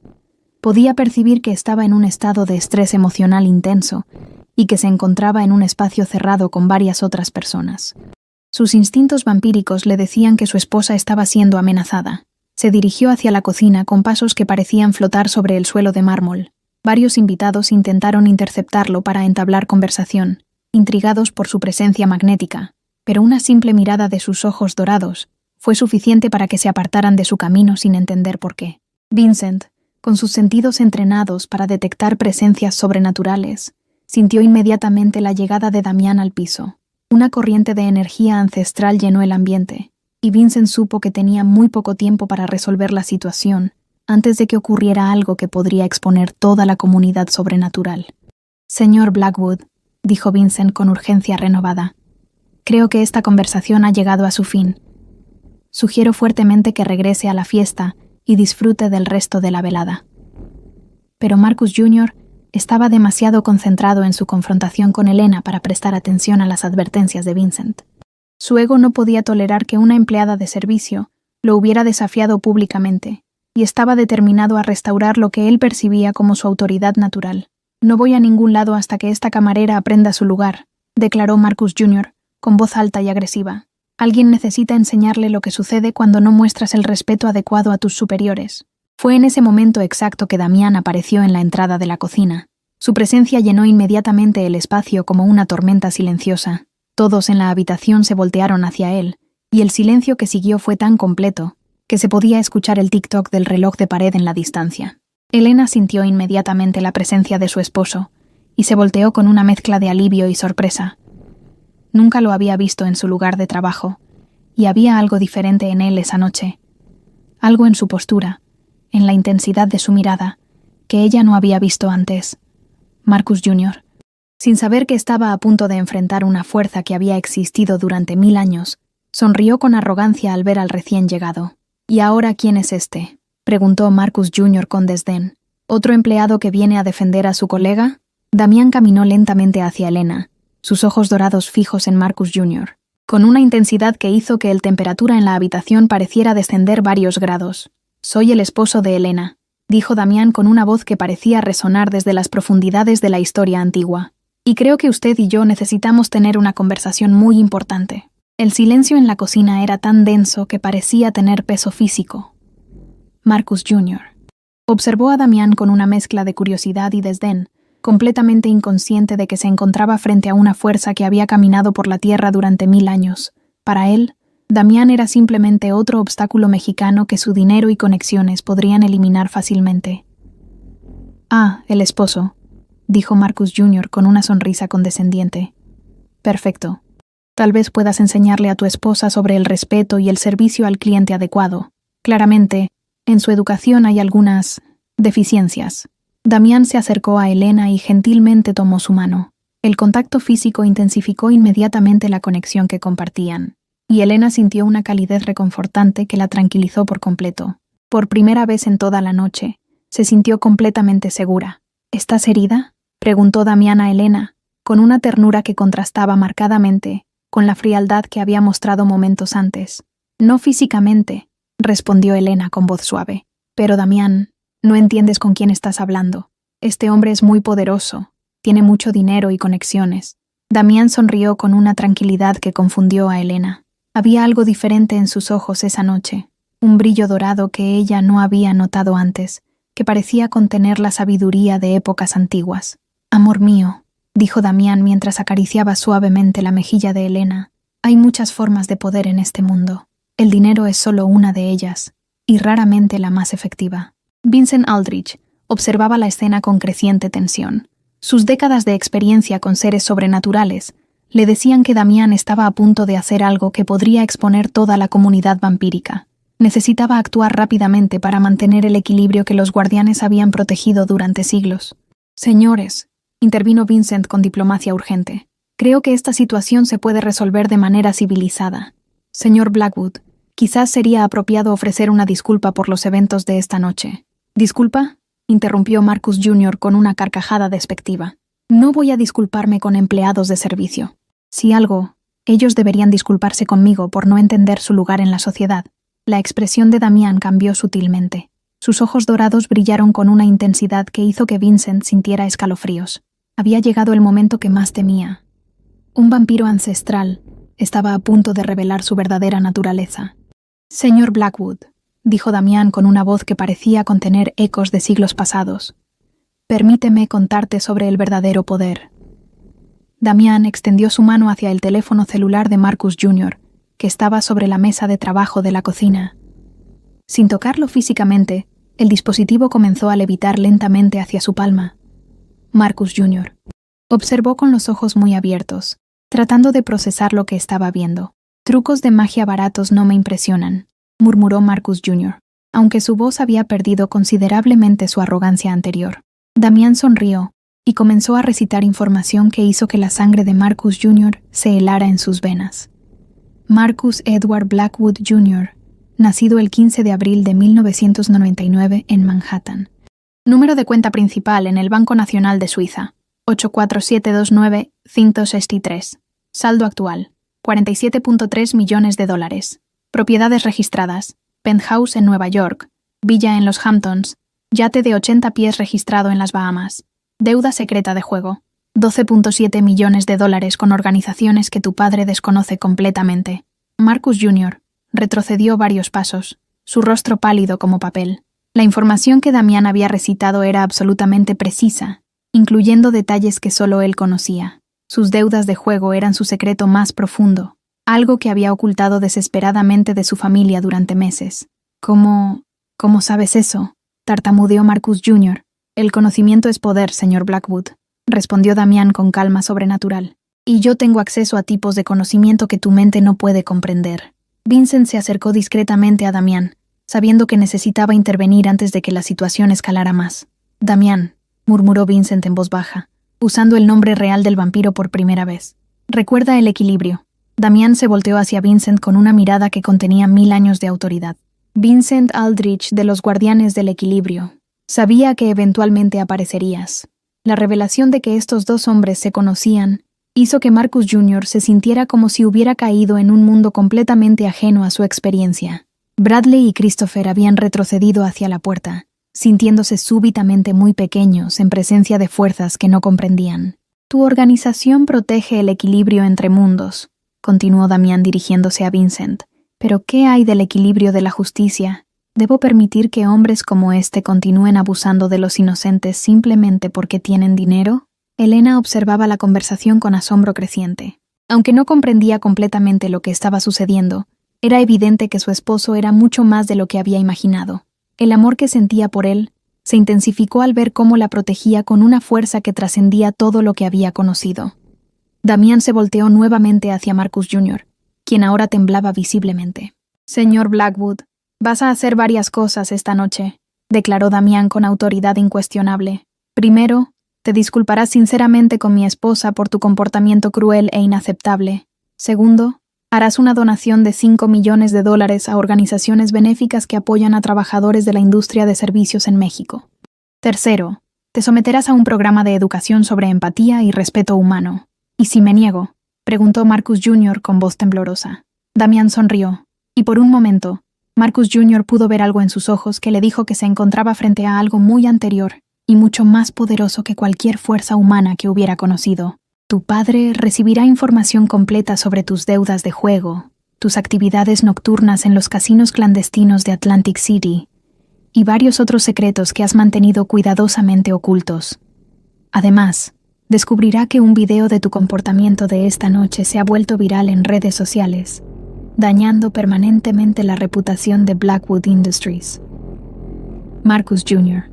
Podía percibir que estaba en un estado de estrés emocional intenso y que se encontraba en un espacio cerrado con varias otras personas. Sus instintos vampíricos le decían que su esposa estaba siendo amenazada. Se dirigió hacia la cocina con pasos que parecían flotar sobre el suelo de mármol. Varios invitados intentaron interceptarlo para entablar conversación, intrigados por su presencia magnética, pero una simple mirada de sus ojos dorados fue suficiente para que se apartaran de su camino sin entender por qué. Vincent, con sus sentidos entrenados para detectar presencias sobrenaturales, sintió inmediatamente la llegada de Damián al piso. Una corriente de energía ancestral llenó el ambiente, y Vincent supo que tenía muy poco tiempo para resolver la situación antes de que ocurriera algo que podría exponer toda la comunidad sobrenatural. «Señor Blackwood», dijo Vincent con urgencia renovada, «creo que esta conversación ha llegado a su fin. Sugiero fuertemente que regrese a la fiesta y disfrute del resto de la velada». Pero Marcus Jr. estaba demasiado concentrado en su confrontación con Elena para prestar atención a las advertencias de Vincent. Su ego no podía tolerar que una empleada de servicio lo hubiera desafiado públicamente, y estaba determinado a restaurar lo que él percibía como su autoridad natural. «No voy a ningún lado hasta que esta camarera aprenda su lugar», declaró Marcus Jr., con voz alta y agresiva. «Alguien necesita enseñarle lo que sucede cuando no muestras el respeto adecuado a tus superiores». Fue en ese momento exacto que Damián apareció en la entrada de la cocina. Su presencia llenó inmediatamente el espacio como una tormenta silenciosa. Todos en la habitación se voltearon hacia él, y el silencio que siguió fue tan completo que se podía escuchar el tic-toc del reloj de pared en la distancia. Elena sintió inmediatamente la presencia de su esposo, y se volteó con una mezcla de alivio y sorpresa. Nunca lo había visto en su lugar de trabajo, y había algo diferente en él esa noche. Algo en su postura, en la intensidad de su mirada, que ella no había visto antes. Marcus Jr., sin saber que estaba a punto de enfrentar una fuerza que había existido durante 1000 años, sonrió con arrogancia al ver al recién llegado. «¿Y ahora quién es este?», preguntó Marcus Jr. con desdén. «¿Otro empleado que viene a defender a su colega?». Damián caminó lentamente hacia Elena, sus ojos dorados fijos en Marcus Jr., con una intensidad que hizo que la temperatura en la habitación pareciera descender varios grados. «Soy el esposo de Elena», dijo Damián con una voz que parecía resonar desde las profundidades de la historia antigua. «Y creo que usted y yo necesitamos tener una conversación muy importante». El silencio en la cocina era tan denso que parecía tener peso físico. Marcus Jr. observó a Damián con una mezcla de curiosidad y desdén, completamente inconsciente de que se encontraba frente a una fuerza que había caminado por la tierra durante 1000 años. Para él, Damián era simplemente otro obstáculo mexicano que su dinero y conexiones podrían eliminar fácilmente. «Ah, el esposo», dijo Marcus Jr. con una sonrisa condescendiente. «Perfecto. Tal vez puedas enseñarle a tu esposa sobre el respeto y el servicio al cliente adecuado. Claramente, en su educación hay algunas deficiencias». Damián se acercó a Elena y gentilmente tomó su mano. El contacto físico intensificó inmediatamente la conexión que compartían, y Elena sintió una calidez reconfortante que la tranquilizó por completo. Por primera vez en toda la noche, se sintió completamente segura. «¿Estás herida?», preguntó Damián a Elena, con una ternura que contrastaba marcadamente con la frialdad que había mostrado momentos antes. «No físicamente», respondió Elena con voz suave. «Pero Damián, no entiendes con quién estás hablando. Este hombre es muy poderoso, tiene mucho dinero y conexiones». Damián sonrió con una tranquilidad que confundió a Elena. Había algo diferente en sus ojos esa noche, un brillo dorado que ella no había notado antes, que parecía contener la sabiduría de épocas antiguas. «Amor mío», dijo Damián mientras acariciaba suavemente la mejilla de Elena, «hay muchas formas de poder en este mundo. El dinero es solo una de ellas, y raramente la más efectiva». Vincent Aldrich observaba la escena con creciente tensión. Sus décadas de experiencia con seres sobrenaturales le decían que Damián estaba a punto de hacer algo que podría exponer toda la comunidad vampírica. Necesitaba actuar rápidamente para mantener el equilibrio que los guardianes habían protegido durante siglos. «Señores», intervino Vincent con diplomacia urgente, «creo que esta situación se puede resolver de manera civilizada. Señor Blackwood, quizás sería apropiado ofrecer una disculpa por los eventos de esta noche». «¿Disculpa?», interrumpió Marcus Jr. con una carcajada despectiva. «No voy a disculparme con empleados de servicio. Si algo, ellos deberían disculparse conmigo por no entender su lugar en la sociedad». La expresión de Damián cambió sutilmente. Sus ojos dorados brillaron con una intensidad que hizo que Vincent sintiera escalofríos. Había llegado el momento que más temía. Un vampiro ancestral estaba a punto de revelar su verdadera naturaleza. «Señor Blackwood», dijo Damián con una voz que parecía contener ecos de siglos pasados, «permíteme contarte sobre el verdadero poder». Damián extendió su mano hacia el teléfono celular de Marcus Jr., que estaba sobre la mesa de trabajo de la cocina. Sin tocarlo físicamente, el dispositivo comenzó a levitar lentamente hacia su palma. Marcus Jr. observó con los ojos muy abiertos, tratando de procesar lo que estaba viendo. «Trucos de magia baratos no me impresionan», murmuró Marcus Jr., aunque su voz había perdido considerablemente su arrogancia anterior. Damián sonrió y comenzó a recitar información que hizo que la sangre de Marcus Jr. se helara en sus venas. Marcus Edward Blackwood Jr., nacido el 15 de abril de 1999 en Manhattan. Número de cuenta principal en el Banco Nacional de Suiza, 84729-163. Saldo actual, $47.3 millones. Propiedades registradas, penthouse en Nueva York, villa en los Hamptons, yate de 80 pies registrado en las Bahamas. Deuda secreta de juego, $12.7 millones con organizaciones que tu padre desconoce completamente. Marcus Jr. retrocedió varios pasos, su rostro pálido como papel. La información que Damián había recitado era absolutamente precisa, incluyendo detalles que solo él conocía. Sus deudas de juego eran su secreto más profundo, algo que había ocultado desesperadamente de su familia durante meses. ¿Cómo sabes eso?, tartamudeó Marcus Jr. «El conocimiento es poder, señor Blackwood», respondió Damián con calma sobrenatural. «Y yo tengo acceso a tipos de conocimiento que tu mente no puede comprender». Vincent se acercó discretamente a Damián, sabiendo que necesitaba intervenir antes de que la situación escalara más. «Damián», murmuró Vincent en voz baja, usando el nombre real del vampiro por primera vez. «Recuerda el equilibrio». Damián se volteó hacia Vincent con una mirada que contenía 1000 años de autoridad. «Vincent Aldrich de los Guardianes del Equilibrio. Sabía que eventualmente aparecerías». La revelación de que estos dos hombres se conocían hizo que Marcus Jr. se sintiera como si hubiera caído en un mundo completamente ajeno a su experiencia. Bradley y Christopher habían retrocedido hacia la puerta, sintiéndose súbitamente muy pequeños en presencia de fuerzas que no comprendían. «Tu organización protege el equilibrio entre mundos», continuó Damián dirigiéndose a Vincent. «¿Pero qué hay del equilibrio de la justicia? ¿Debo permitir que hombres como este continúen abusando de los inocentes simplemente porque tienen dinero?» Elena observaba la conversación con asombro creciente. Aunque no comprendía completamente lo que estaba sucediendo, era evidente que su esposo era mucho más de lo que había imaginado. El amor que sentía por él se intensificó al ver cómo la protegía con una fuerza que trascendía todo lo que había conocido. Damián se volteó nuevamente hacia Marcus Jr., quien ahora temblaba visiblemente. «Señor Blackwood, vas a hacer varias cosas esta noche», declaró Damián con autoridad incuestionable. «Primero, te disculparás sinceramente con mi esposa por tu comportamiento cruel e inaceptable. Segundo, harás una donación de $5 millones a organizaciones benéficas que apoyan a trabajadores de la industria de servicios en México. Tercero, te someterás a un programa de educación sobre empatía y respeto humano. ¿Y si me niego?», preguntó Marcus Jr. con voz temblorosa. Damián sonrió, y por un momento, Marcus Jr. pudo ver algo en sus ojos que le dijo que se encontraba frente a algo muy anterior y mucho más poderoso que cualquier fuerza humana que hubiera conocido. «Tu padre recibirá información completa sobre tus deudas de juego, tus actividades nocturnas en los casinos clandestinos de Atlantic City y varios otros secretos que has mantenido cuidadosamente ocultos. Además, descubrirá que un video de tu comportamiento de esta noche se ha vuelto viral en redes sociales, dañando permanentemente la reputación de Blackwood Industries». Marcus Jr.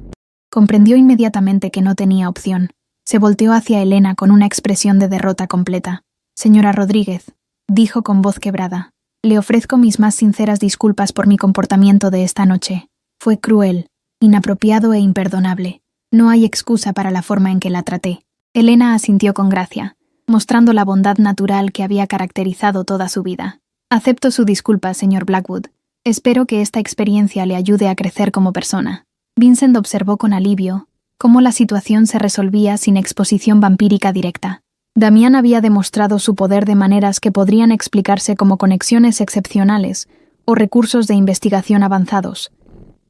comprendió inmediatamente que no tenía opción. Se volteó hacia Elena con una expresión de derrota completa. «Señora Rodríguez», dijo con voz quebrada, «le ofrezco mis más sinceras disculpas por mi comportamiento de esta noche. Fue cruel, inapropiado e imperdonable. No hay excusa para la forma en que la traté». Elena asintió con gracia, mostrando la bondad natural que había caracterizado toda su vida. «Acepto su disculpa, señor Blackwood. Espero que esta experiencia le ayude a crecer como persona». Vincent observó con alivio cómo la situación se resolvía sin exposición vampírica directa. Damián había demostrado su poder de maneras que podrían explicarse como conexiones excepcionales o recursos de investigación avanzados,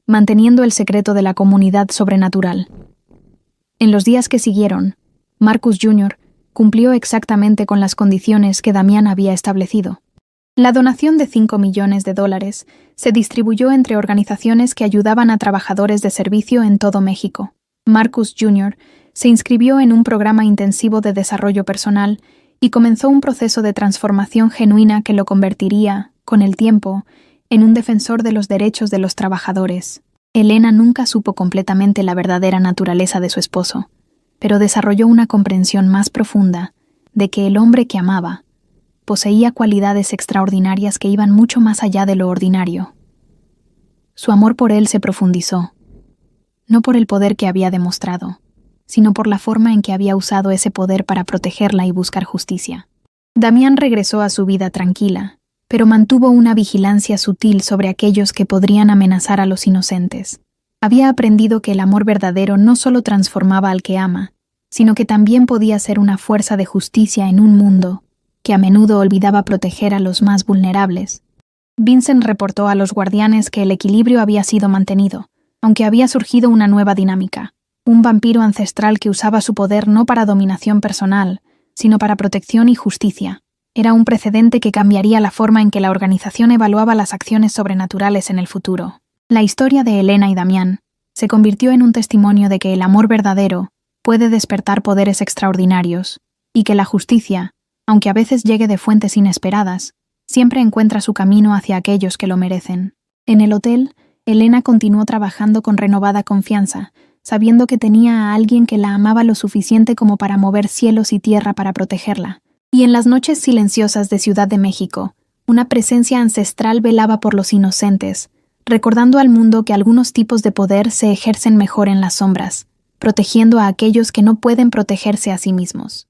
manteniendo el secreto de la comunidad sobrenatural. En los días que siguieron, Marcus Jr. cumplió exactamente con las condiciones que Damián había establecido. La donación de $5 millones se distribuyó entre organizaciones que ayudaban a trabajadores de servicio en todo México. Marcus Jr. se inscribió en un programa intensivo de desarrollo personal y comenzó un proceso de transformación genuina que lo convertiría, con el tiempo, en un defensor de los derechos de los trabajadores. Elena nunca supo completamente la verdadera naturaleza de su esposo, pero desarrolló una comprensión más profunda de que el hombre que amaba poseía cualidades extraordinarias que iban mucho más allá de lo ordinario. Su amor por él se profundizó, no por el poder que había demostrado, sino por la forma en que había usado ese poder para protegerla y buscar justicia. Damián regresó a su vida tranquila, pero mantuvo una vigilancia sutil sobre aquellos que podrían amenazar a los inocentes. Había aprendido que el amor verdadero no solo transformaba al que ama, sino que también podía ser una fuerza de justicia en un mundo que a menudo olvidaba proteger a los más vulnerables. Vincent reportó a los guardianes que el equilibrio había sido mantenido, aunque había surgido una nueva dinámica, un vampiro ancestral que usaba su poder no para dominación personal, sino para protección y justicia. Era un precedente que cambiaría la forma en que la organización evaluaba las acciones sobrenaturales en el futuro. La historia de Elena y Damián se convirtió en un testimonio de que el amor verdadero puede despertar poderes extraordinarios, y que la justicia, aunque a veces llegue de fuentes inesperadas, siempre encuentra su camino hacia aquellos que lo merecen. En el hotel, Elena continuó trabajando con renovada confianza, sabiendo que tenía a alguien que la amaba lo suficiente como para mover cielos y tierra para protegerla. Y en las noches silenciosas de Ciudad de México, una presencia ancestral velaba por los inocentes, recordando al mundo que algunos tipos de poder se ejercen mejor en las sombras, protegiendo a aquellos que no pueden protegerse a sí mismos.